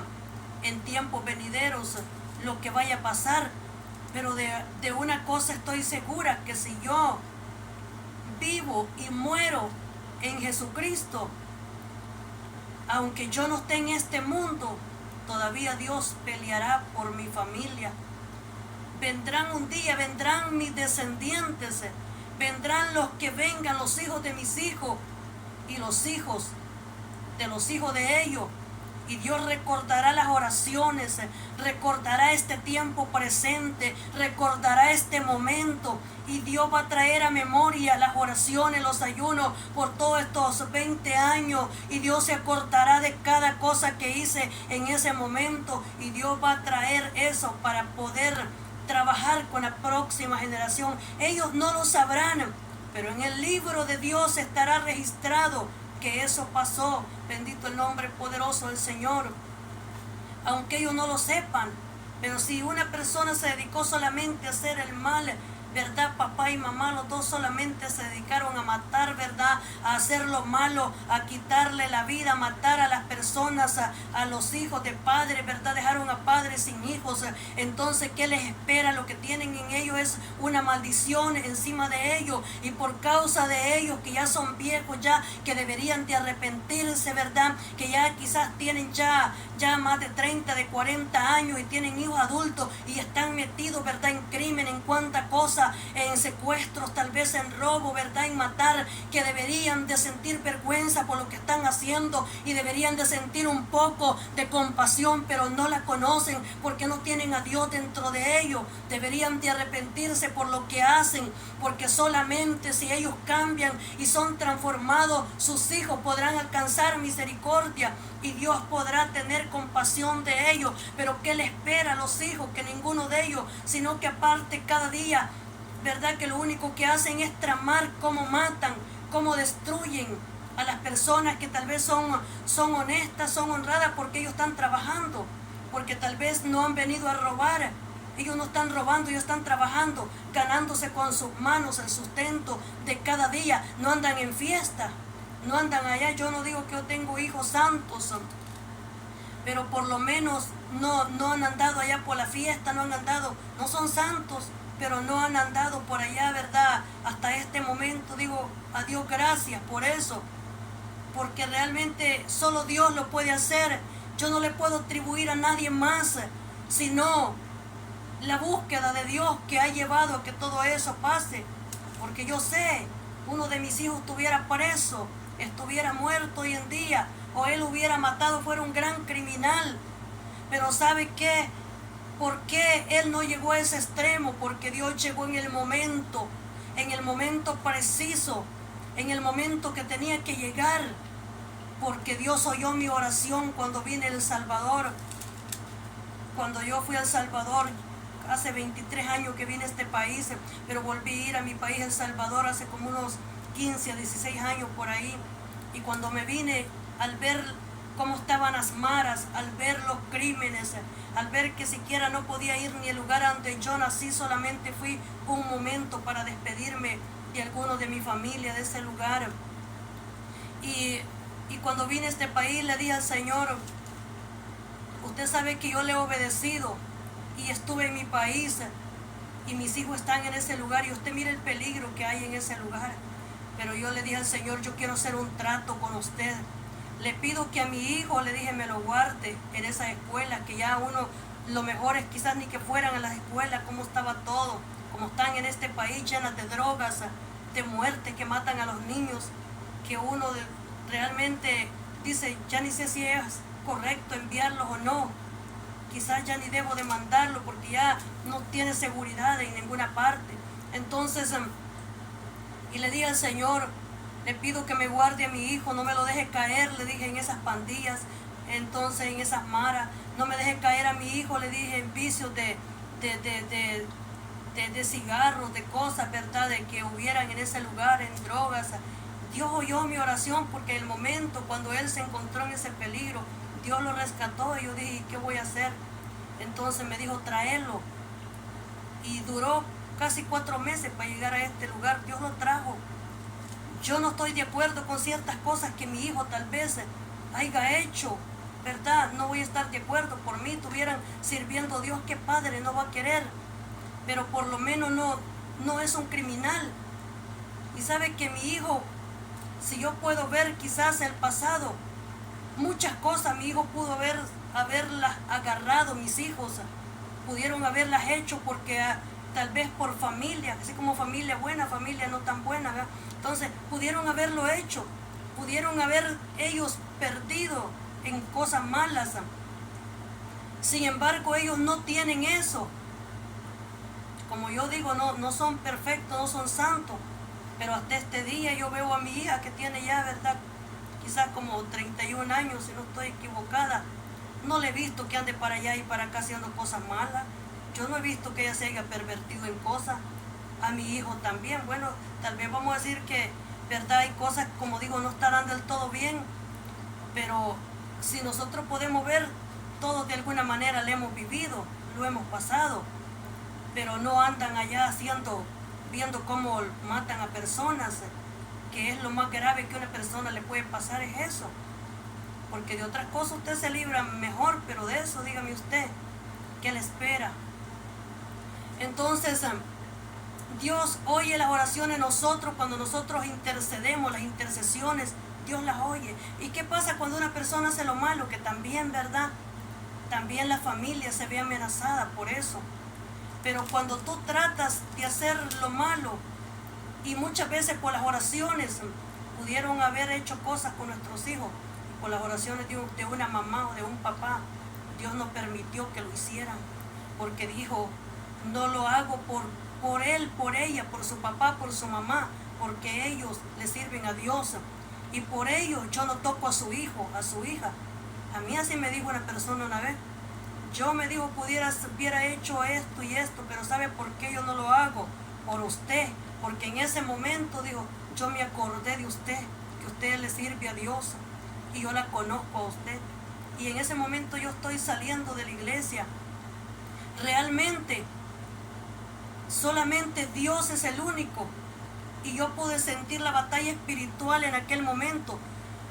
en tiempos venideros, lo que vaya a pasar. Pero de una cosa estoy segura, que si yo vivo y muero en Jesucristo, aunque yo no esté en este mundo, todavía Dios peleará por mi familia. Vendrán un día, vendrán mis descendientes, vendrán los que vengan, los hijos de mis hijos y los hijos de ellos. Y Dios recordará las oraciones, recordará este tiempo presente, recordará este momento. Y Dios va a traer a memoria las oraciones, los ayunos por todos estos 20 años. Y Dios se acordará de cada cosa que hice en ese momento. Y Dios va a traer eso para poder trabajar con la próxima generación. Ellos no lo sabrán, pero en el libro de Dios estará registrado que eso pasó. Bendito el nombre poderoso del Señor. Aunque ellos no lo sepan, pero si una persona se dedicó solamente a hacer el mal, ¿verdad? Papá y mamá, los dos solamente se dedicaron a matar, ¿verdad? A hacer lo malo, a quitarle la vida, a matar a las personas, a los hijos de padres, ¿verdad? Dejaron a padres sin hijos. Entonces, ¿qué les espera? Lo que tienen en ellos es una maldición encima de ellos. Y por causa de ellos, que ya son viejos, ya que deberían de arrepentirse, ¿verdad? Que ya quizás tienen ya más de 30, de 40 años y tienen hijos adultos y están metidos, ¿verdad? En crimen, en cuánta cosa. en secuestros, tal vez en robo, ¿verdad? En matar, que deberían de sentir vergüenza por lo que están haciendo y deberían de sentir un poco de compasión, pero no la conocen porque no tienen a Dios dentro de ellos. Deberían de arrepentirse por lo que hacen, porque solamente si ellos cambian y son transformados, sus hijos podrán alcanzar misericordia y Dios podrá tener compasión de ellos. Pero ¿qué le espera a los hijos? Que ninguno de ellos, sino que aparte cada día, ¿verdad? Que lo único que hacen es tramar cómo matan, cómo destruyen a las personas que tal vez son honestas, son honradas, porque ellos están trabajando, porque tal vez no han venido a robar. Ellos no están robando, ellos están trabajando, ganándose con sus manos el sustento de cada día. No andan en fiesta, no andan allá. Yo no digo que yo tengo hijos santos, pero por lo menos no han andado allá por la fiesta, no han andado, no son santos, pero no han andado por allá, ¿verdad? Hasta este momento digo a Dios gracias por eso, porque realmente solo Dios lo puede hacer. Yo no le puedo atribuir a nadie más, sino la búsqueda de Dios que ha llevado a que todo eso pase. Porque yo sé, uno de mis hijos estuviera preso, estuviera muerto hoy en día, o él hubiera matado, fuera un gran criminal. Pero ¿sabe qué? ¿Por qué él no llegó a ese extremo? Porque Dios llegó en el momento preciso, en el momento que tenía que llegar. Porque Dios oyó mi oración cuando vine a El Salvador. Cuando yo fui a El Salvador, hace 23 años que vine a este país, pero volví a ir a mi país, El Salvador, hace como unos 15 a 16 años por ahí. Y cuando me vine, al ver cómo estaban las maras, al ver los crímenes, al ver que siquiera no podía ir ni al lugar donde yo nací, solamente fui un momento para despedirme de algunos de mi familia de ese lugar. Y cuando vine a este país le dije al Señor, usted sabe que yo le he obedecido y estuve en mi país y mis hijos están en ese lugar y usted mire el peligro que hay en ese lugar. Pero yo le dije al Señor, yo quiero hacer un trato con usted. Le pido que a mi hijo, le dije, me lo guarde en esa escuela, que ya uno, lo mejor es quizás ni que fueran a las escuelas, como estaba todo, como están en este país llenas de drogas, de muerte, que matan a los niños, que uno realmente dice, ya ni sé si es correcto enviarlos o no, quizás ya ni debo de mandarlo porque ya no tiene seguridad en ninguna parte. Entonces, y le dije al Señor, le pido que me guarde a mi hijo, no me lo deje caer, le dije, en esas pandillas, entonces en esas maras, no me deje caer a mi hijo, le dije, en vicios de cigarros, de cosas, ¿verdad?, de que hubieran en ese lugar, en drogas. Dios oyó mi oración porque en el momento cuando él se encontró en ese peligro, Dios lo rescató y yo dije, ¿qué voy a hacer? Entonces me dijo, tráelo. Y duró casi 4 meses para llegar a este lugar. Dios lo trajo. Yo no estoy de acuerdo con ciertas cosas que mi hijo tal vez haya hecho, ¿verdad? No voy a estar de acuerdo. Por mí estuvieran sirviendo a Dios, que padre no va a querer, pero por lo menos no es un criminal. Y sabe que mi hijo, si yo puedo ver quizás el pasado, muchas cosas mi hijo pudo haberlas agarrado, mis hijos pudieron haberlas hecho porque tal vez por familia, así como familia buena, familia no tan buena, ¿verdad? Entonces pudieron haberlo hecho, pudieron haber ellos perdido en cosas malas. Sin embargo, ellos no tienen eso. Como yo digo, no son perfectos, no son santos, pero hasta este día yo veo a mi hija que tiene ya, ¿verdad?, quizás como 31 años, si no estoy equivocada. No le he visto que ande para allá y para acá haciendo cosas malas. Yo no he visto que ella se haya pervertido en cosas. A mi hijo también. Bueno, tal vez vamos a decir que, ¿verdad?, hay cosas, como digo, no estarán del todo bien, pero si nosotros podemos ver, todos de alguna manera lo hemos vivido, lo hemos pasado, pero no andan allá viendo cómo matan a personas, que es lo más grave que a una persona le puede pasar, es eso. Porque de otras cosas usted se libra mejor, pero de eso, dígame usted, ¿qué le espera? Entonces, Dios oye las oraciones de nosotros cuando nosotros intercedemos, las intercesiones, Dios las oye. ¿Y qué pasa cuando una persona hace lo malo? Que también, ¿verdad?, también la familia se ve amenazada por eso. Pero cuando tú tratas de hacer lo malo, y muchas veces por las oraciones pudieron haber hecho cosas con nuestros hijos, y por las oraciones de una mamá o de un papá, Dios no permitió que lo hicieran, porque dijo, no lo hago por él, por ella, por su papá, por su mamá, porque ellos le sirven a Dios, y por ellos yo no toco a su hijo, a su hija. A mí así me dijo una persona una vez, yo me dijo, hubiera hecho esto y esto, pero ¿sabe por qué yo no lo hago? Por usted, porque en ese momento, digo, yo me acordé de usted, que usted le sirve a Dios, y yo la conozco a usted, y en ese momento yo estoy saliendo de la iglesia. Realmente, solamente Dios es el único, y yo pude sentir la batalla espiritual en aquel momento,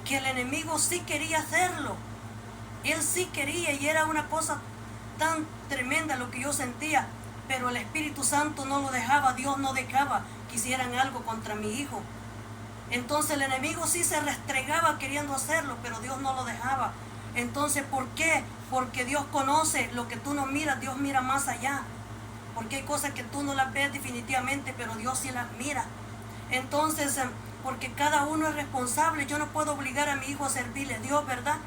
que el enemigo sí quería hacerlo. Él sí quería, y era una cosa tan tremenda lo que yo sentía, pero el Espíritu Santo no lo dejaba, Dios no dejaba que hicieran algo contra mi hijo. Entonces el enemigo sí se restregaba queriendo hacerlo, pero Dios no lo dejaba. Entonces, ¿por qué? Porque Dios conoce lo que tú no miras, Dios mira más allá. Porque hay cosas que tú no las ves definitivamente, pero Dios sí las mira. Entonces, porque cada uno es responsable, yo no puedo obligar a mi hijo a servirle a Dios, ¿verdad?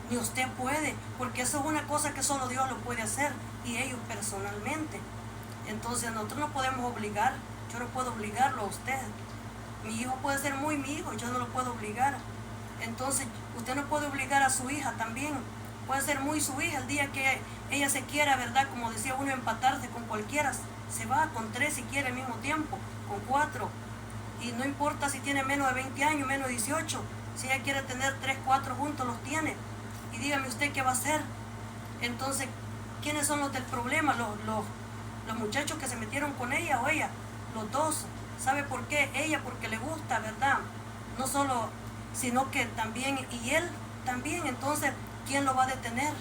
Ni usted puede, porque eso es una cosa que solo Dios lo puede hacer, y ellos personalmente. Entonces nosotros no podemos obligar, yo no puedo obligarlo a usted. Mi hijo puede ser muy mi hijo, yo no lo puedo obligar. Entonces usted no puede obligar a su hija también, puede ser muy su hija. El día que ella se quiera, ¿verdad? Como decía uno, empatarse con cualquiera, se va con 3 si quiere al mismo tiempo, con 4. Y no importa si tiene menos de 20 años, menos de 18, si ella quiere tener 3, 4 juntos, los tiene. Y dígame usted qué va a hacer. Entonces, ¿quiénes son los del problema? Los muchachos que se metieron con ella o ella, los dos. ¿Sabe por qué? Ella porque le gusta, ¿verdad? No solo, sino que también, y él también. Entonces, ¿quién lo va a detener?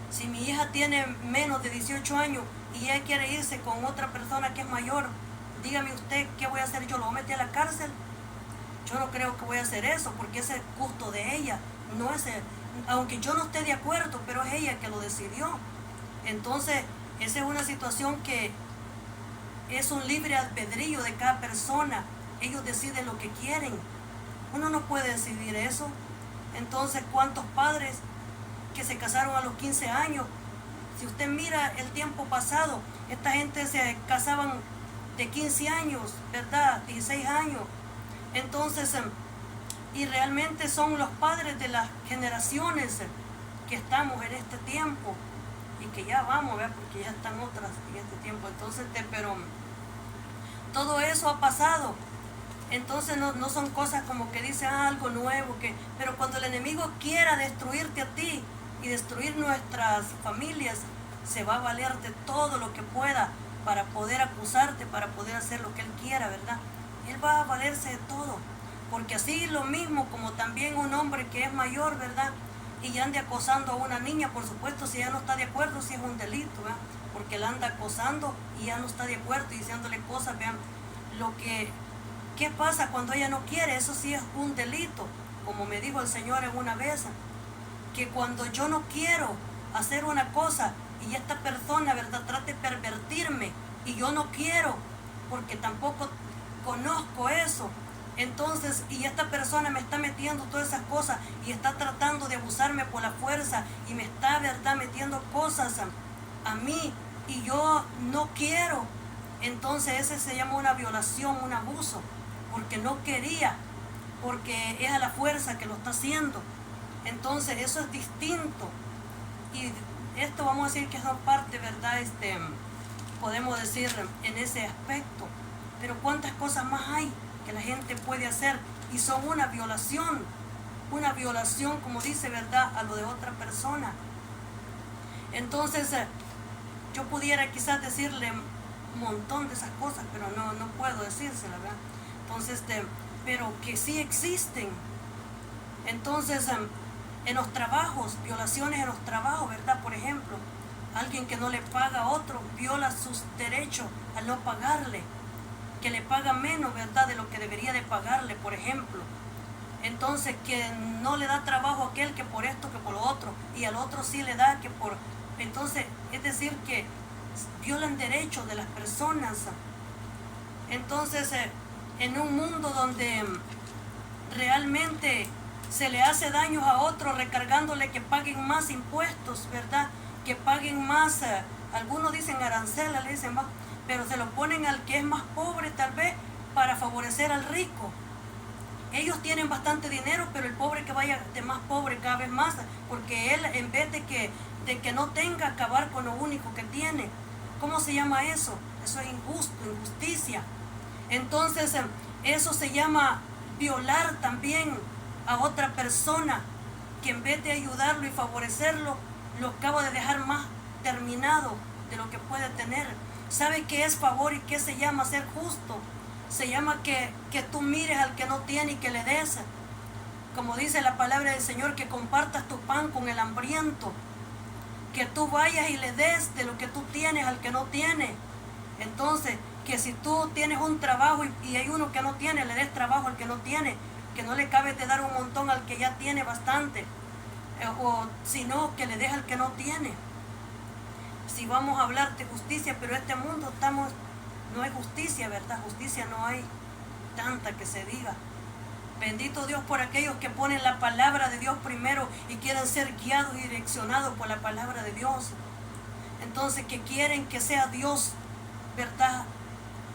Si mi hija tiene menos de 18 años y ella quiere irse con otra persona que es mayor, dígame usted, ¿qué voy a hacer yo? ¿Lo voy a meter a la cárcel? Yo no creo que voy a hacer eso, porque ese es el gusto de ella. No es aunque yo no esté de acuerdo, pero es ella que lo decidió. Entonces, esa es una situación que es un libre albedrío de cada persona. Ellos deciden lo que quieren. Uno no puede decidir eso. Entonces, ¿cuántos padres que se casaron a los 15 años? Si usted mira el tiempo pasado, esta gente se casaban de 15 años, ¿verdad? 16 años. Entonces, y realmente son los padres de las generaciones que estamos en este tiempo, y que ya vamos, ¿verdad? Porque ya están otras en este tiempo. Entonces, pero todo eso ha pasado. Entonces no son cosas como que dice algo nuevo, pero cuando el enemigo quiera destruirte a ti y destruir nuestras familias, se va a valer de todo lo que pueda para poder acusarte, para poder hacer lo que él quiera, ¿verdad? Él va a valerse de todo, porque así lo mismo como también un hombre que es mayor, ¿verdad? Y ya ande acosando a una niña, por supuesto, si ella no está de acuerdo, si es un delito, ¿verdad? Porque él anda acosando y ya no está de acuerdo y diciéndole cosas, vean, ¿qué pasa cuando ella no quiere? Eso sí es un delito, como me dijo el Señor en una vez, que cuando yo no quiero hacer una cosa y esta persona, ¿verdad?, trate de pervertirme y yo no quiero, porque tampoco conozco eso. Entonces, y esta persona me está metiendo todas esas cosas y está tratando de abusarme por la fuerza y me está, ¿verdad?, metiendo cosas a mí y yo no quiero. Entonces ese se llama una violación, un abuso, porque no quería, porque es a la fuerza que lo está haciendo. Entonces eso es distinto. Y esto vamos a decir que son parte, ¿verdad? Podemos decir en ese aspecto. Pero cuántas cosas más hay que la gente puede hacer y son una violación, como dice, ¿verdad?, a lo de otra persona. Entonces yo pudiera quizás decirle un montón de esas cosas, pero no puedo decírsela, ¿verdad? Entonces, pero que sí existen. Entonces, en los trabajos, violaciones en los trabajos, ¿verdad? Por ejemplo, alguien que no le paga a otro, viola sus derechos al no pagarle, que le paga menos, ¿verdad?, de lo que debería de pagarle, por ejemplo. Entonces, que no le da trabajo a aquel que por esto, que por lo otro, y al otro sí le da que por... Entonces, es decir, que violan derechos de las personas. Entonces, en un mundo donde realmente se le hace daños a otros recargándole que paguen más impuestos, ¿verdad? Que paguen más, algunos dicen aranceles, le dicen más, pero se lo ponen al que es más pobre tal vez para favorecer al rico. Ellos tienen bastante dinero, pero el pobre que vaya de más pobre cada vez más, porque él en vez de que no tenga, acabar con lo único que tiene. ¿Cómo se llama eso? Eso es injusto, injusticia. Entonces eso se llama violar también a otra persona, que en vez de ayudarlo y favorecerlo, lo acaba de dejar más terminado de lo que puede tener. ¿Sabe qué es favor y qué se llama ser justo? Se llama que tú mires al que no tiene y que le des. Como dice la palabra del Señor, que compartas tu pan con el hambriento. Que tú vayas y le des de lo que tú tienes al que no tiene. Entonces, que si tú tienes un trabajo y hay uno que no tiene, le des trabajo al que no tiene. Que no le cabe de dar un montón al que ya tiene bastante. O si no, que le des al que no tiene. Si vamos a hablar de justicia, pero este mundo no hay justicia, ¿verdad? Justicia no hay tanta que se diga. Bendito Dios por aquellos que ponen la palabra de Dios primero y quieren ser guiados y direccionados por la palabra de Dios. Entonces, que quieren que sea Dios, ¿verdad?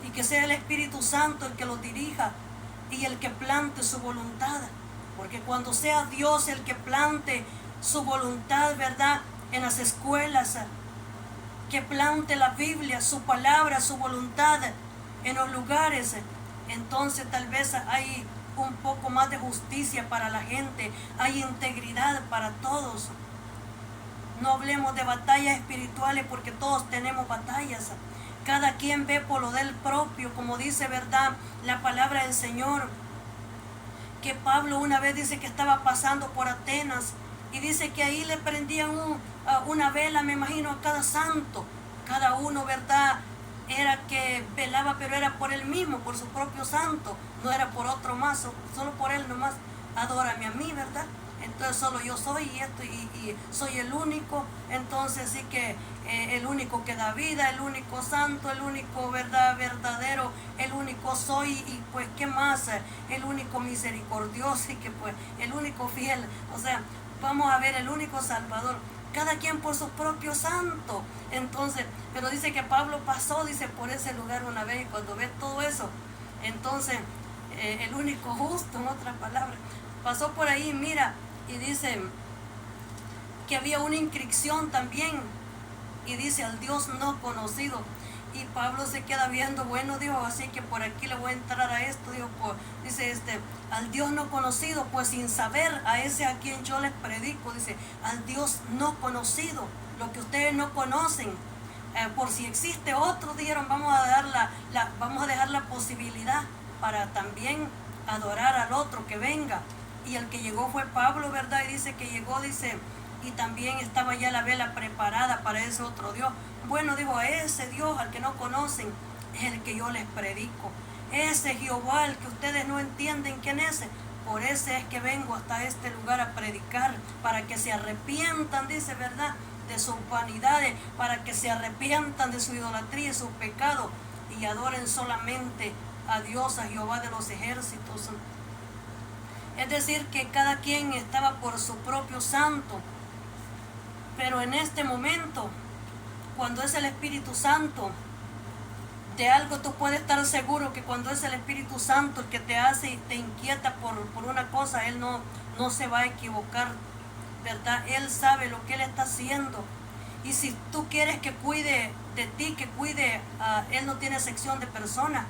Y que sea el Espíritu Santo el que los dirija y el que plante su voluntad. Porque cuando sea Dios el que plante su voluntad, ¿verdad? En las escuelas, que plante la Biblia, su palabra, su voluntad en los lugares, entonces tal vez hay un poco más de justicia para la gente, hay integridad para todos. No hablemos de batallas espirituales porque todos tenemos batallas. Cada quien ve por lo del propio, como dice, ¿verdad?, la palabra del Señor. Que Pablo una vez dice que estaba pasando por Atenas y dice que ahí le prendían una vela, me imagino, a cada santo. Cada uno, ¿verdad?, era que velaba, pero era por él mismo, por su propio santo. No era por otro más, solo por él nomás. Adórame a mí, ¿verdad? Entonces solo yo soy y soy el único. Entonces sí que el único que da vida, el único santo, el único verdadero, el único soy, y pues qué más, el único misericordioso, y que pues el único fiel. O sea, vamos a ver el único Salvador. Cada quien por su propio santo. Entonces, pero dice que Pablo pasó, dice, por ese lugar una vez, y cuando ve todo eso, entonces el único justo, en otras palabras, pasó por ahí, mira, y dice que había una inscripción también, y dice al Dios no conocido. Y Pablo se queda viendo, bueno, dijo, así que por aquí le voy a entrar a esto, dijo, pues, dice, al Dios no conocido, pues sin saber a ese a quien yo les predico, dice, al Dios no conocido, lo que ustedes no conocen, por si existe otro, dijeron, vamos a dejar la posibilidad para también adorar al otro que venga. Y el que llegó fue Pablo, ¿verdad? Y dice que llegó, dice, y también estaba ya la vela preparada para ese otro Dios. Bueno, dijo, a ese Dios al que no conocen es el que yo les predico. Ese Jehová, el que ustedes no entienden quién es, por ese es que vengo hasta este lugar a predicar, para que se arrepientan, dice, ¿verdad?, de sus vanidades, para que se arrepientan de su idolatría y sus pecados y adoren solamente a Dios, a Jehová de los ejércitos. Es decir, que cada quien estaba por su propio santo. Pero en este momento, cuando es el Espíritu Santo, de algo tú puedes estar seguro, que cuando es el Espíritu Santo el que te hace y te inquieta por una cosa, Él no se va a equivocar, ¿verdad? Él sabe lo que Él está haciendo. Y si tú quieres que cuide de ti, que cuide, Él no tiene sección de personas.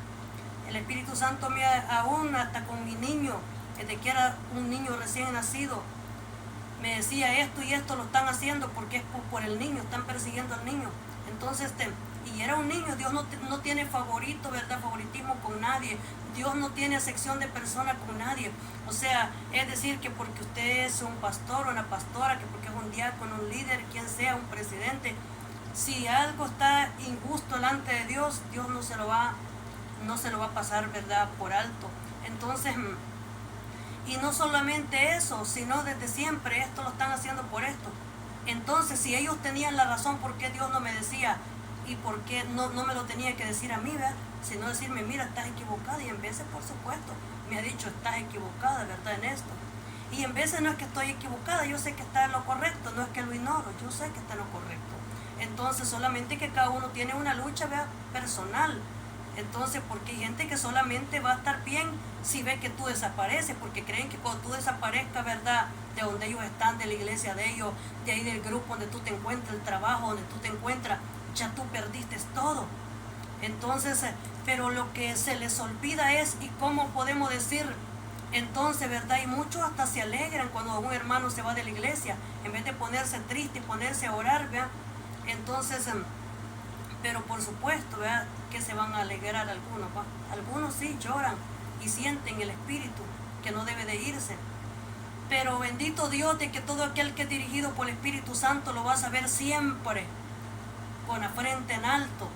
El Espíritu Santo me aún hasta con mi niño, desde que era un niño recién nacido, me decía esto y esto lo están haciendo porque es por el niño, están persiguiendo al niño. Entonces, y era un niño. Dios no tiene favorito, ¿verdad?, favoritismo con nadie. Dios no tiene sección de personas con nadie. O sea, es decir, que porque usted es un pastor o una pastora, que porque es un diácono, un líder, quien sea, un presidente, si algo está injusto delante de Dios, Dios no se lo va a pasar, ¿verdad?, por alto. Entonces, y no solamente eso, sino desde siempre esto lo están haciendo por esto. Entonces, si ellos tenían la razón, ¿por qué Dios no me decía ¿Y por qué no me lo tenía que decir a mí, ¿verdad? Sino decirme, mira, estás equivocada. Y en veces, por supuesto, me ha dicho, estás equivocada, ¿verdad? En esto. Y en veces no es que estoy equivocada, yo sé que está en lo correcto, no es que lo ignoro, yo sé que está en lo correcto. Entonces, solamente que cada uno tiene una lucha, ¿verdad?, personal. Entonces, porque hay gente que solamente va a estar bien si ve que tú desapareces, porque creen que cuando tú desaparezcas, ¿verdad?, de donde ellos están, de la iglesia de ellos, de ahí del grupo donde tú te encuentras, el trabajo donde tú te encuentras, ya tú perdiste todo. Entonces, pero lo que se les olvida es, y cómo podemos decir, entonces, ¿verdad? Y muchos hasta se alegran cuando un hermano se va de la iglesia, en vez de ponerse triste y ponerse a orar, ¿verdad? Entonces, pero por supuesto, ¿verdad?, que se van a alegrar algunos, ¿va? Algunos sí lloran y sienten el espíritu que no debe de irse. Pero bendito Dios de que todo aquel que es dirigido por el Espíritu Santo lo va a saber siempre con la frente en alto.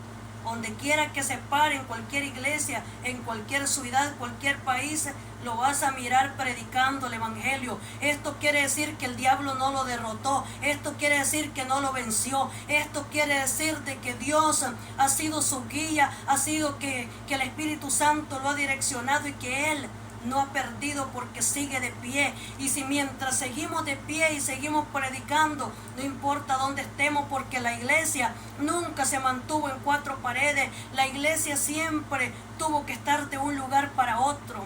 Donde quiera que se pare, en cualquier iglesia, en cualquier ciudad, cualquier país, lo vas a mirar predicando el evangelio. Esto quiere decir que el diablo no lo derrotó. Esto quiere decir que no lo venció. Esto quiere decir de que Dios ha sido su guía, ha sido que el Espíritu Santo lo ha direccionado y que Él no ha perdido porque sigue de pie. Y si mientras seguimos de pie y seguimos predicando, no importa dónde estemos, porque la iglesia nunca se mantuvo en cuatro paredes. La iglesia siempre tuvo que estar de un lugar para otro.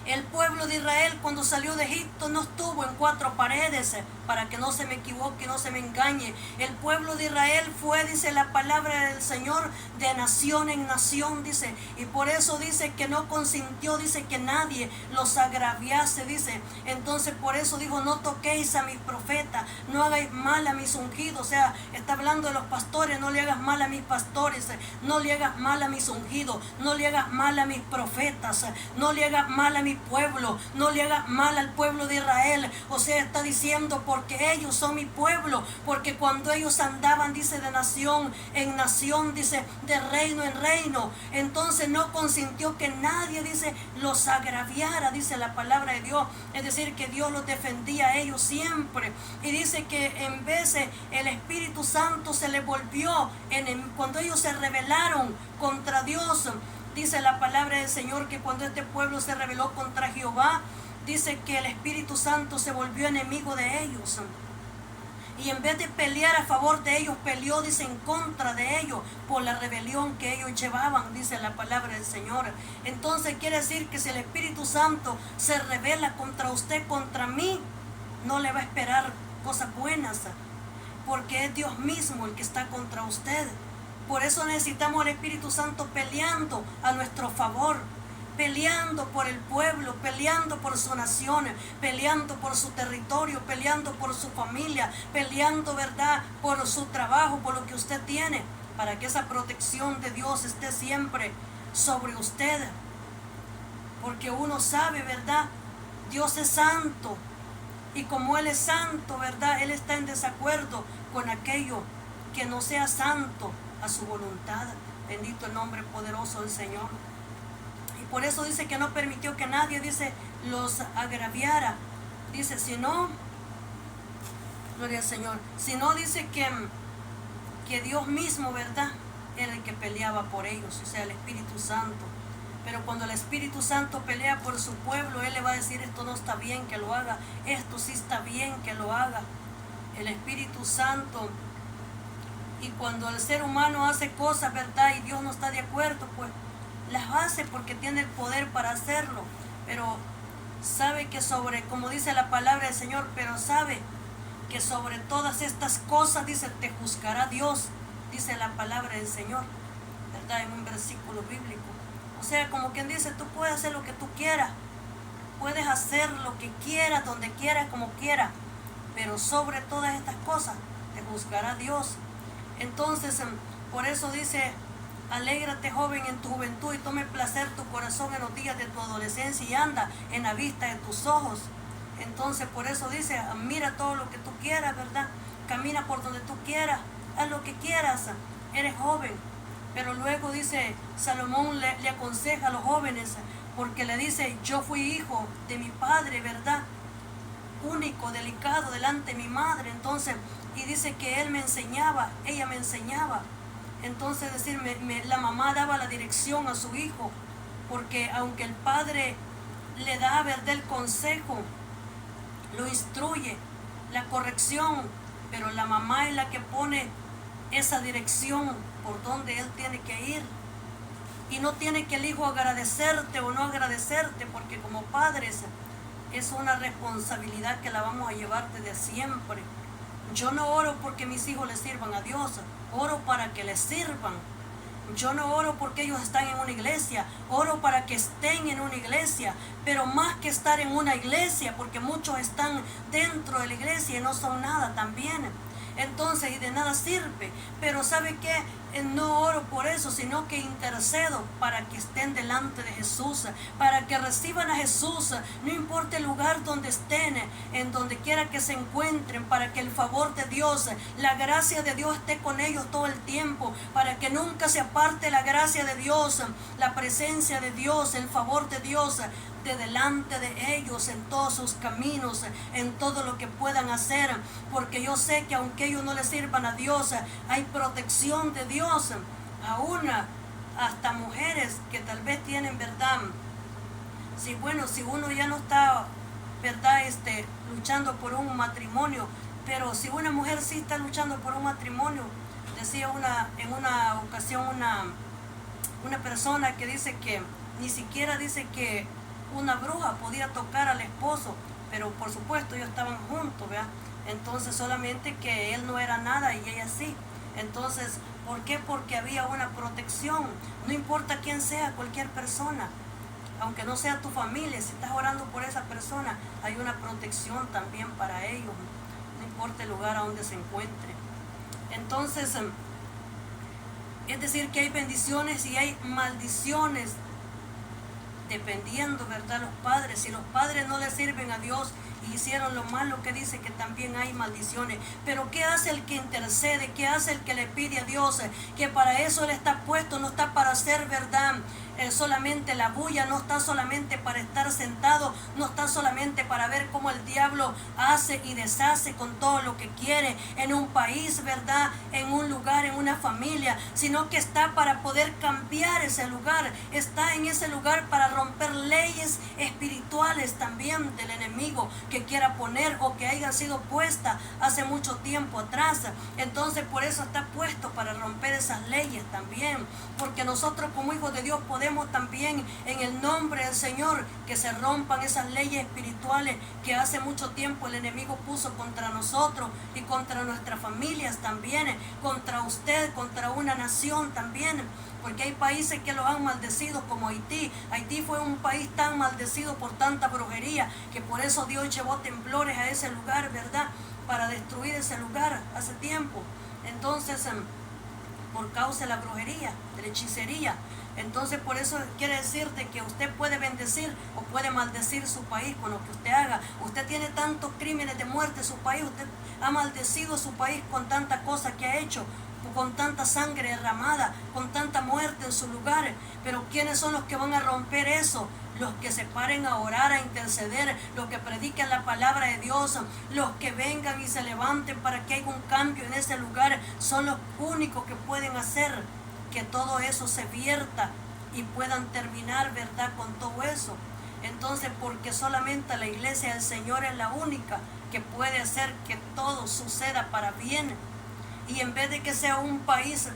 El pueblo de Israel cuando salió de Egipto no estuvo en cuatro paredes, para que no se me equivoque, no se me engañe. El pueblo de Israel fue, dice la palabra del Señor, de nación en nación, dice. Y por eso dice que no consintió, dice, que nadie los agraviase, dice. Entonces por eso dijo, no toquéis a mis profetas, no hagáis mal a mis ungidos. O sea, está hablando de los pastores, no le hagas mal a mis pastores, no le hagas mal a mis ungidos, no le hagas mal a mis profetas, no le hagas mal a mi pueblo, no le hagas mal al pueblo de Israel. O sea, está diciendo, porque ellos son mi pueblo, porque cuando ellos andaban, dice, de nación en nación, dice, de reino en reino, entonces no consintió que nadie, dice, los agraviara, dice la palabra de Dios. Es decir, que Dios los defendía a ellos siempre. Y dice que en vez el Espíritu Santo se les volvió cuando ellos se rebelaron contra Dios. Dice la palabra del Señor que cuando este pueblo se rebeló contra Jehová, dice que el Espíritu Santo se volvió enemigo de ellos. Y en vez de pelear a favor de ellos, peleó, dice, en contra de ellos, por la rebelión que ellos llevaban, dice la palabra del Señor. Entonces quiere decir que si el Espíritu Santo se rebela contra usted, contra mí, no le va a esperar cosas buenas, porque es Dios mismo el que está contra usted. Por eso necesitamos al Espíritu Santo peleando a nuestro favor, peleando por el pueblo, peleando por su nación, peleando por su territorio, peleando por su familia, peleando, ¿verdad?, por su trabajo, por lo que usted tiene, para que esa protección de Dios esté siempre sobre usted. Porque uno sabe, ¿verdad?, Dios es santo, y como Él es santo, ¿verdad?, Él está en desacuerdo con aquello que no sea santo a su voluntad. Bendito el nombre poderoso del Señor. Y por eso dice que no permitió que nadie, dice, los agraviara. Dice, si no, gloria al Señor, si no, dice que Dios mismo, ¿verdad?, era el que peleaba por ellos, o sea, el Espíritu Santo. Pero cuando el Espíritu Santo pelea por su pueblo, Él le va a decir, esto no está bien que lo haga, esto sí está bien que lo haga. El Espíritu Santo. Y cuando el ser humano hace cosas, ¿verdad?, y Dios no está de acuerdo, pues las hace porque tiene el poder para hacerlo. Pero sabe que como dice la palabra del Señor, pero sabe que sobre todas estas cosas, dice, te juzgará Dios, dice la palabra del Señor, ¿verdad?, en un versículo bíblico. O sea, como quien dice, tú puedes hacer lo que tú quieras, puedes hacer lo que quieras, donde quieras, como quieras, pero sobre todas estas cosas te juzgará Dios. Entonces, por eso dice, alégrate, joven, en tu juventud, y tome placer tu corazón en los días de tu adolescencia, y anda en la vista de tus ojos. Entonces, por eso dice, mira todo lo que tú quieras, ¿verdad? Camina por donde tú quieras, haz lo que quieras, eres joven. Pero luego dice, Salomón le aconseja a los jóvenes, porque le dice, yo fui hijo de mi padre, ¿verdad?, único, delicado delante de mi madre. Entonces, y dice que él me enseñaba, ella me enseñaba. Entonces decir, la mamá daba la dirección a su hijo, porque aunque el padre le da, ¿verdad?, el consejo, lo instruye, la corrección, pero la mamá es la que pone esa dirección por donde él tiene que ir. Y no tiene que el hijo agradecerte o no agradecerte, porque como padres es una responsabilidad que la vamos a llevar desde siempre. Yo no oro porque mis hijos le sirvan a Dios, oro para que les sirvan. Yo no oro porque ellos están en una iglesia, oro para que estén en una iglesia, pero más que estar en una iglesia, porque muchos están dentro de la iglesia y no son nada también. Entonces, y de nada sirve. Pero ¿sabe qué? No oro por eso, sino que intercedo para que estén delante de Jesús, para que reciban a Jesús, no importa el lugar donde estén, en donde quiera que se encuentren, para que el favor de Dios, la gracia de Dios esté con ellos todo el tiempo, para que nunca se aparte la gracia de Dios, la presencia de Dios, el favor de Dios de delante de ellos en todos sus caminos, en todo lo que puedan hacer, porque yo sé que aunque ellos no le sirvan a Dios, hay protección de Dios, aún hasta mujeres que tal vez tienen, ¿verdad? Si uno ya no está, ¿verdad?, luchando por un matrimonio, pero si una mujer sí está luchando por un matrimonio, decía en una ocasión una persona que dice que ni siquiera dice que una bruja podía tocar al esposo, pero por supuesto ellos estaban juntos, ¿verdad? Entonces solamente que él no era nada y ella sí. Entonces, ¿por qué? Porque había una protección. No importa quién sea, cualquier persona, aunque no sea tu familia, si estás orando por esa persona, hay una protección también para ellos, no importa el lugar a donde se encuentre. Entonces, es decir que hay bendiciones y hay maldiciones, dependiendo, ¿verdad?, los padres. Si los padres no le sirven a Dios y hicieron lo malo, que dice que también hay maldiciones. Pero ¿qué hace el que intercede? ¿Qué hace el que le pide a Dios? Que para eso él está puesto, no está para hacer, ¿verdad?, solamente la bulla, no está solamente para estar sentado, no está solamente para ver cómo el diablo hace y deshace con todo lo que quiere en un país, ¿verdad?, en un lugar, en una familia, sino que está para poder cambiar ese lugar, está en ese lugar para romper leyes espirituales también del enemigo que quiera poner o que hayan sido puestas hace mucho tiempo atrás. Entonces por eso está puesto, para romper esas leyes también, porque nosotros como hijos de Dios podemos también en el nombre del Señor que se rompan esas leyes espirituales que hace mucho tiempo el enemigo puso contra nosotros y contra nuestras familias también, contra usted, contra una nación también, porque hay países que lo han maldecido, como Haití. Haití fue un país tan maldecido por tanta brujería que por eso Dios llevó temblores a ese lugar, ¿verdad?, para destruir ese lugar hace tiempo. Entonces, por causa de la brujería, de la hechicería. Entonces por eso quiere decirte que usted puede bendecir o puede maldecir su país con lo que usted haga. Usted tiene tantos crímenes de muerte en su país, usted ha maldecido su país con tanta cosa que ha hecho, con tanta sangre derramada, con tanta muerte en su lugar. Pero ¿quiénes son los que van a romper eso? Los que se paren a orar, a interceder, los que prediquen la palabra de Dios, los que vengan y se levanten para que haya un cambio en ese lugar, son los únicos que pueden hacer que todo eso se vierta y puedan terminar, ¿verdad?, con todo eso. Entonces, porque solamente la iglesia del Señor es la única que puede hacer que todo suceda para bien. Y en vez de que sea un país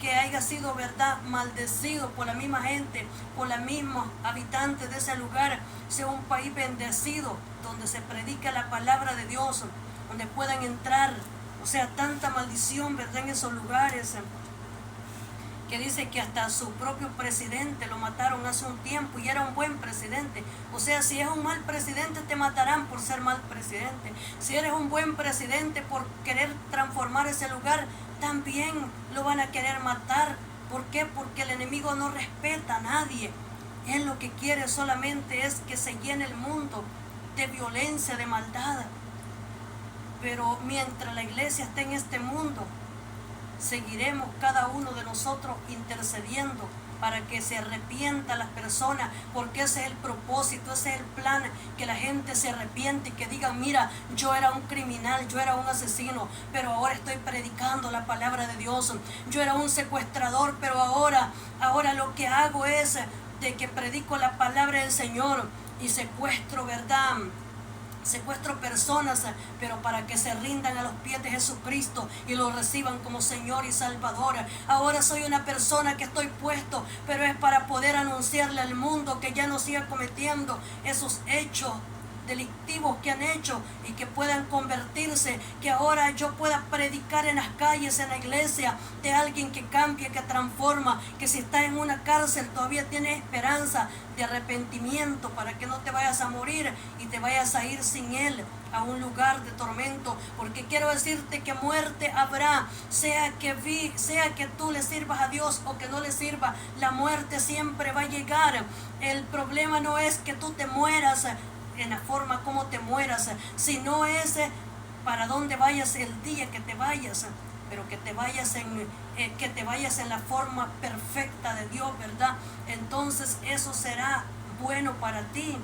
que haya sido, ¿verdad?, maldecido por la misma gente, por los mismos habitantes de ese lugar, sea un país bendecido, donde se predica la palabra de Dios, donde puedan entrar, o sea, tanta maldición, ¿verdad?, en esos lugares, que dice que hasta su propio presidente lo mataron hace un tiempo y era un buen presidente. O sea, si es un mal presidente, te matarán por ser mal presidente. Si eres un buen presidente por querer transformar ese lugar, también lo van a querer matar. ¿Por qué? Porque el enemigo no respeta a nadie. Él lo que quiere solamente es que se llene el mundo de violencia, de maldad. Pero mientras la iglesia esté en este mundo, seguiremos cada uno de nosotros intercediendo para que se arrepienta las personas, porque ese es el propósito, ese es el plan, que la gente se arrepiente y que diga, mira, yo era un criminal, yo era un asesino, pero ahora estoy predicando la palabra de Dios. Yo era un secuestrador, pero ahora lo que hago es de que predico la palabra del Señor y secuestro, ¿verdad? Secuestro personas, pero para que se rindan a los pies de Jesucristo y lo reciban como Señor y Salvador. Ahora soy una persona que estoy puesto, pero es para poder anunciarle al mundo que ya no siga cometiendo esos hechos delictivos que han hecho y que puedan convertirse, que ahora yo pueda predicar en las calles, en la iglesia, de alguien que cambia, que transforma, que si está en una cárcel todavía tiene esperanza de arrepentimiento, para que no te vayas a morir y te vayas a ir sin él a un lugar de tormento, porque quiero decirte que muerte habrá, sea que tú le sirvas a Dios o que no le sirvas, la muerte siempre va a llegar. El problema no es que tú te mueras en la forma como te mueras, sino es para dónde vayas el día que te vayas, pero que te vayas en la forma perfecta de Dios, ¿verdad? Entonces eso será bueno para ti,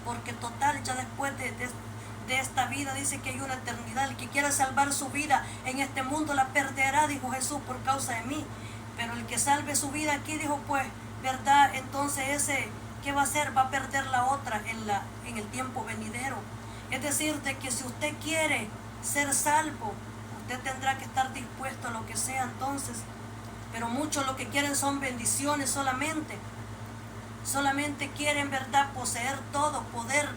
porque total, ya después de esta vida dice que hay una eternidad. El que quiera salvar su vida en este mundo la perderá, dijo Jesús, por causa de mí, pero el que salve su vida aquí, dijo, pues, ¿verdad? Entonces ese, ¿qué va a hacer? Va a perder la otra en el tiempo venidero. Es decir, de que si usted quiere ser salvo, usted tendrá que estar dispuesto a lo que sea entonces. Pero muchos lo que quieren son bendiciones solamente. Solamente quieren, ¿verdad?, poseer todo, poder.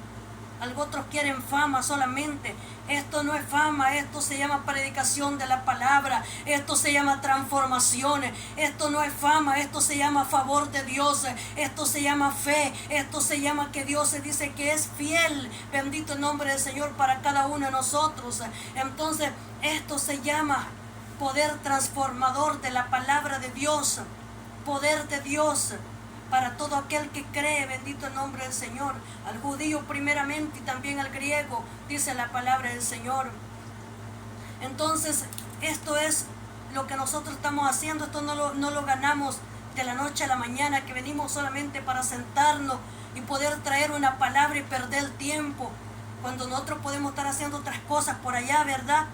Otros quieren fama solamente. Esto no es fama, esto se llama predicación de la palabra, esto se llama transformaciones, esto no es fama, esto se llama favor de Dios, esto se llama fe, esto se llama que Dios se dice que es fiel, bendito el nombre del Señor para cada uno de nosotros. Entonces esto se llama poder transformador de la palabra de Dios, poder de Dios para todo aquel que cree, bendito el nombre del Señor, al judío primeramente y también al griego, dice la palabra del Señor. Entonces, esto es lo que nosotros estamos haciendo, esto no lo ganamos de la noche a la mañana, que venimos solamente para sentarnos y poder traer una palabra y perder el tiempo, cuando nosotros podemos estar haciendo otras cosas por allá, ¿verdad?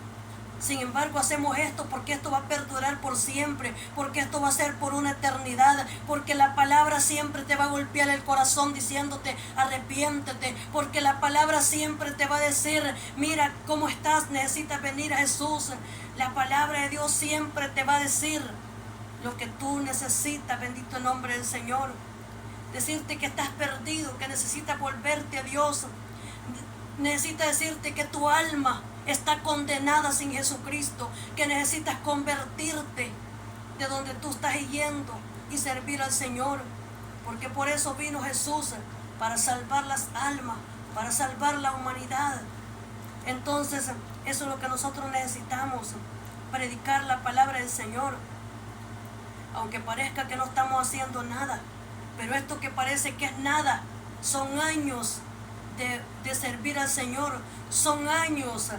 Sin embargo, hacemos esto porque esto va a perdurar por siempre, porque esto va a ser por una eternidad, porque la palabra siempre te va a golpear el corazón diciéndote, arrepiéntete, porque la palabra siempre te va a decir, mira cómo estás, necesitas venir a Jesús. La palabra de Dios siempre te va a decir lo que tú necesitas, bendito el nombre del Señor. Decirte que estás perdido, que necesitas volverte a Dios. Necesita decirte que tu alma está condenada sin Jesucristo, que necesitas convertirte de donde tú estás yendo y servir al Señor, porque por eso vino Jesús, para salvar las almas, para salvar la humanidad. Entonces eso es lo que nosotros necesitamos, predicar la palabra del Señor, aunque parezca que no estamos haciendo nada, pero esto que parece que es nada, son años de servir al Señor, son años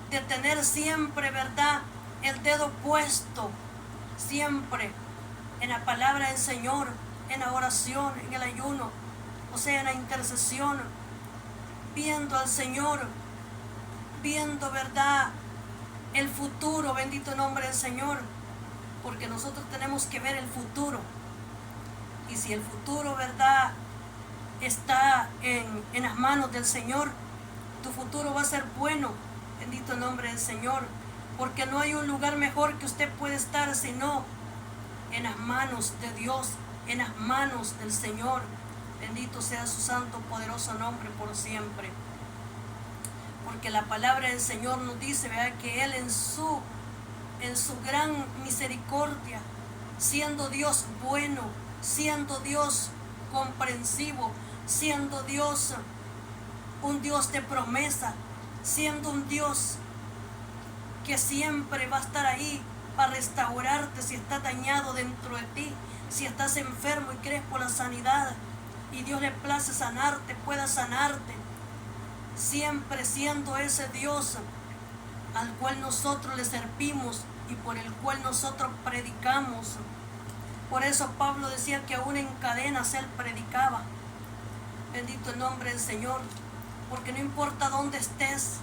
de tener siempre, ¿verdad?, el dedo puesto siempre en la palabra del Señor, en la oración, en el ayuno, o sea, en la intercesión, viendo al Señor, viendo, ¿verdad?, el futuro, bendito nombre del Señor, porque nosotros tenemos que ver el futuro. Y si el futuro, ¿verdad?, está en las manos del Señor, tu futuro va a ser bueno, bendito el nombre del Señor, porque no hay un lugar mejor que usted puede estar sino en las manos de Dios, en las manos del Señor. Bendito sea su santo poderoso nombre por siempre, porque la palabra del Señor nos dice, ¿verdad?, que Él en su gran misericordia, siendo Dios bueno, siendo Dios comprensivo, siendo Dios un Dios de promesa, siendo un Dios que siempre va a estar ahí para restaurarte si está dañado dentro de ti, si estás enfermo y crees por la sanidad y Dios le place sanarte, pueda sanarte, siempre siendo ese Dios al cual nosotros le servimos y por el cual nosotros predicamos. Por eso Pablo decía que aún en cadenas él predicaba. Bendito el nombre del Señor, porque no importa dónde estés,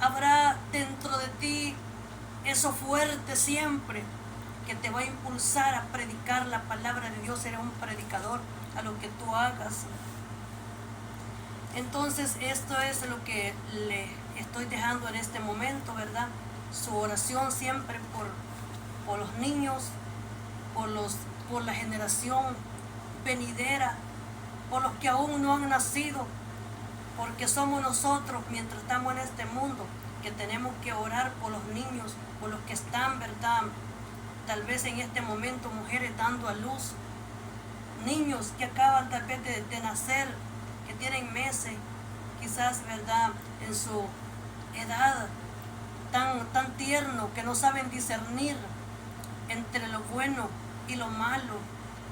habrá dentro de ti eso fuerte siempre que te va a impulsar a predicar la palabra de Dios. Eres un predicador a lo que tú hagas. Entonces esto es lo que le estoy dejando en este momento, ¿verdad? Su oración siempre por los niños, por la generación venidera, por los que aún no han nacido, porque somos nosotros, mientras estamos en este mundo, que tenemos que orar por los niños, por los que están, ¿verdad? Tal vez en este momento mujeres dando a luz, niños que acaban tal vez de nacer, que tienen meses, quizás, ¿verdad?, en su edad tan tierno, que no saben discernir entre lo bueno y lo malo,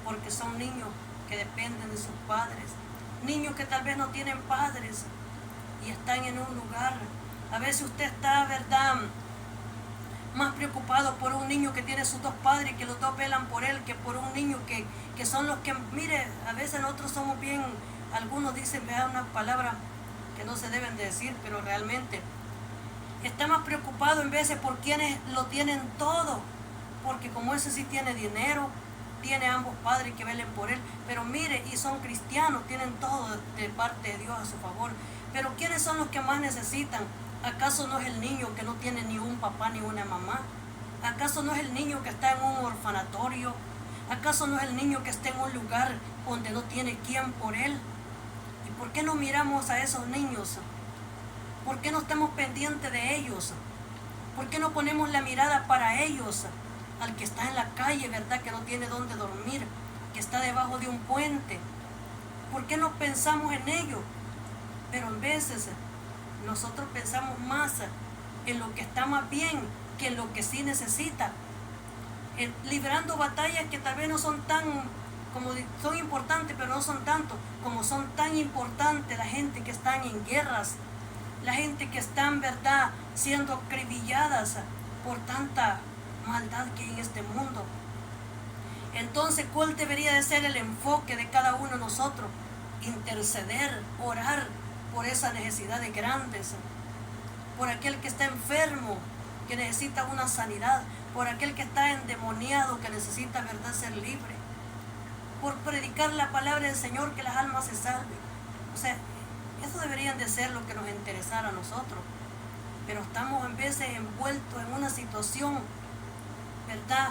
porque son niños que dependen de sus padres, niños que tal vez no tienen padres y están en un lugar. A veces usted está, ¿verdad?, más preocupado por un niño que tiene sus dos padres, que los dos velan por él, que por un niño que son los que, mire, a veces nosotros somos bien, algunos dicen, vea, una palabra que no se deben de decir, pero realmente está más preocupado en veces por quienes lo tienen todo, porque como ese sí tiene dinero, tiene ambos padres que velen por él, pero mire, y son cristianos, tienen todo de parte de Dios a su favor, pero ¿quiénes son los que más necesitan? ¿Acaso no es el niño que no tiene ni un papá ni una mamá? ¿Acaso no es el niño que está en un orfanatorio? ¿Acaso no es el niño que está en un lugar donde no tiene quien por él? ¿Y por qué no miramos a esos niños? ¿Por qué no estamos pendientes de ellos? ¿Por qué no ponemos la mirada para ellos? Al que está en la calle, ¿verdad?, que no tiene dónde dormir, que está debajo de un puente. ¿Por qué no pensamos en ellos? Pero en veces nosotros pensamos más en lo que está más bien que en lo que sí necesita. Librando batallas que tal vez no son tan, como son importantes, pero no son tanto, como son tan importantes la gente que están en guerras, la gente que están, ¿verdad?, siendo acribilladas por tanta maldad que hay en este mundo. Entonces, ¿cuál debería de ser el enfoque de cada uno de nosotros? Interceder, orar por esas necesidades grandes, por aquel que está enfermo, que necesita una sanidad, por aquel que está endemoniado, que necesita, ¿verdad?, ser libre, por predicar la palabra del Señor, que las almas se salven. O sea, eso deberían de ser lo que nos interesara a nosotros, pero estamos en veces envueltos en una situación, ¿verdad?,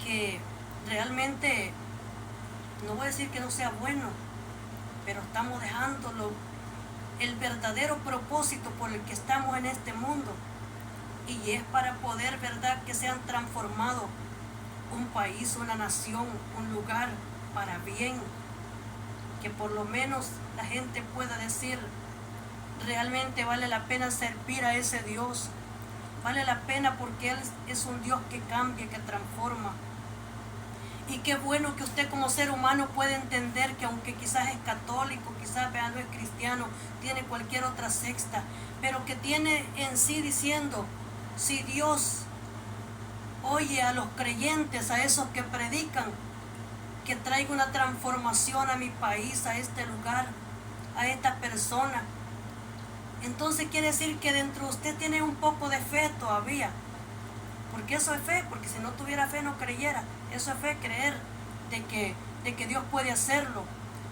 que realmente, no voy a decir que no sea bueno, pero estamos dejándolo, el verdadero propósito por el que estamos en este mundo, y es para poder, ¿verdad?, que sean transformados un país, una nación, un lugar para bien, que por lo menos la gente pueda decir, realmente vale la pena servir a ese Dios, vale la pena porque Él es un Dios que cambia, que transforma. Y qué bueno que usted como ser humano puede entender que aunque quizás es católico, quizás no es cristiano, tiene cualquier otra secta, pero que tiene en sí diciendo, si Dios oye a los creyentes, a esos que predican, que traiga una transformación a mi país, a este lugar, a esta persona, entonces quiere decir que dentro de usted tiene un poco de fe todavía. Porque eso es fe, porque si no tuviera fe no creyera. Eso es fe, creer de que Dios puede hacerlo.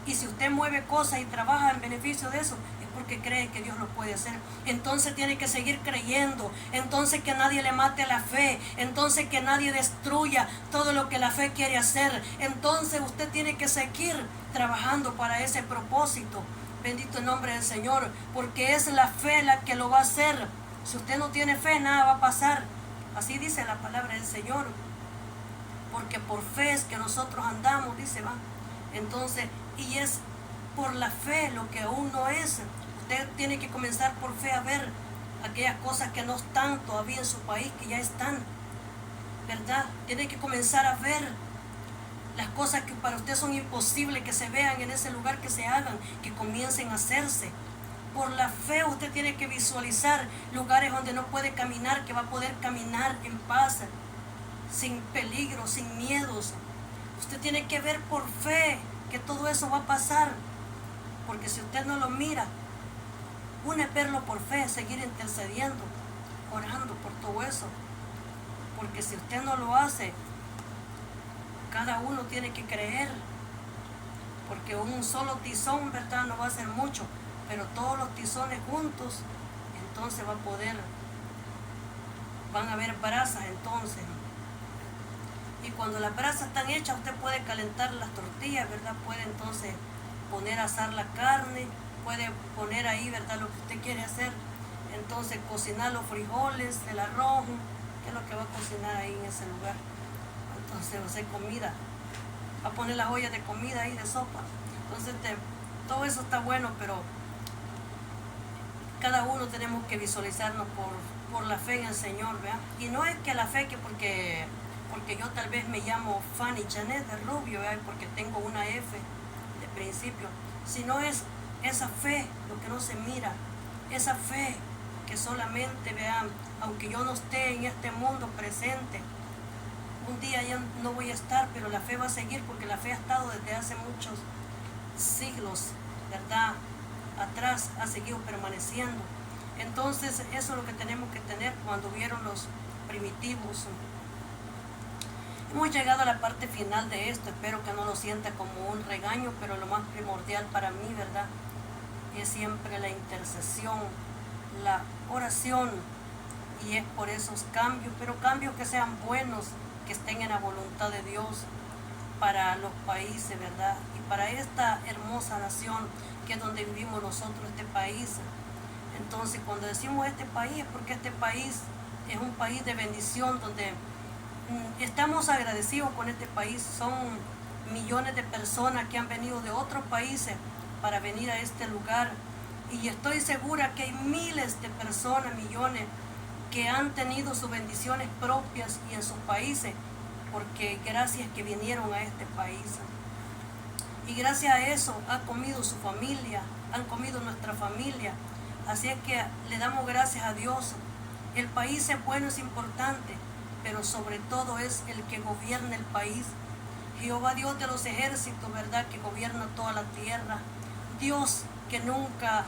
Y si usted mueve cosas y trabaja en beneficio de eso, es porque cree que Dios lo puede hacer. Entonces tiene que seguir creyendo. Entonces que nadie le mate la fe. Entonces que nadie destruya todo lo que la fe quiere hacer. Entonces usted tiene que seguir trabajando para ese propósito. Bendito el nombre del Señor, porque es la fe la que lo va a hacer. Si usted no tiene fe, nada va a pasar. Así dice la palabra del Señor, porque por fe es que nosotros andamos, dice, va. Entonces, y es por la fe lo que aún no es. Usted tiene que comenzar por fe a ver aquellas cosas que no están todavía en su país, que ya están, ¿verdad? Tiene que comenzar a ver las cosas que para usted son imposibles que se vean en ese lugar, que se hagan, que comiencen a hacerse. Por la fe usted tiene que visualizar lugares donde no puede caminar, que va a poder caminar en paz. sin peligro, sin miedos. Usted tiene que ver por fe que todo eso va a pasar, porque si usted no lo mira, uno es verlo por fe, seguir intercediendo, orando por todo eso, porque si usted no lo hace, cada uno tiene que creer, porque un solo tizón, ¿verdad?, no va a hacer mucho, pero todos los tizones juntos, entonces van a haber brasas entonces. Y cuando las brasas están hechas, usted puede calentar las tortillas, ¿verdad? Puede entonces poner a asar la carne, puede poner ahí, ¿verdad?, lo que usted quiere hacer. Entonces cocinar los frijoles, el arroz, que es lo que va a cocinar ahí en ese lugar. Entonces va a hacer comida, va a poner las ollas de comida ahí, de sopa. Entonces todo eso está bueno, pero cada uno tenemos que visualizarnos por la fe en el Señor, ¿verdad? Y no es que la fe que porque yo tal vez me llamo Fanny Janet de Rubio, ¿verdad?, porque tengo una F de principio, sino es esa fe, lo que no se mira, esa fe que solamente, vean, aunque yo no esté en este mundo presente, un día ya no voy a estar, pero la fe va a seguir, porque la fe ha estado desde hace muchos siglos, ¿verdad?, atrás, ha seguido permaneciendo. Entonces eso es lo que tenemos que tener cuando vieron los primitivos. Hemos llegado a la parte final de esto, espero que no lo sienta como un regaño, pero lo más primordial para mí, ¿verdad?, es siempre la intercesión, la oración, y es por esos cambios, pero cambios que sean buenos, que estén en la voluntad de Dios para los países, ¿verdad?, y para esta hermosa nación que es donde vivimos nosotros, este país. Entonces cuando decimos este país es porque este país es un país de bendición, donde estamos agradecidos con este país. Son millones de personas que han venido de otros países para venir a este lugar, y estoy segura que hay miles de personas, millones, que han tenido sus bendiciones propias y en sus países, porque gracias que vinieron a este país. Y gracias a eso ha comido su familia, han comido nuestra familia. Así es que le damos gracias a Dios. El país es bueno, es importante, pero sobre todo es el que gobierna el país. Jehová Dios de los ejércitos, ¿verdad?, que gobierna toda la tierra. Dios que nunca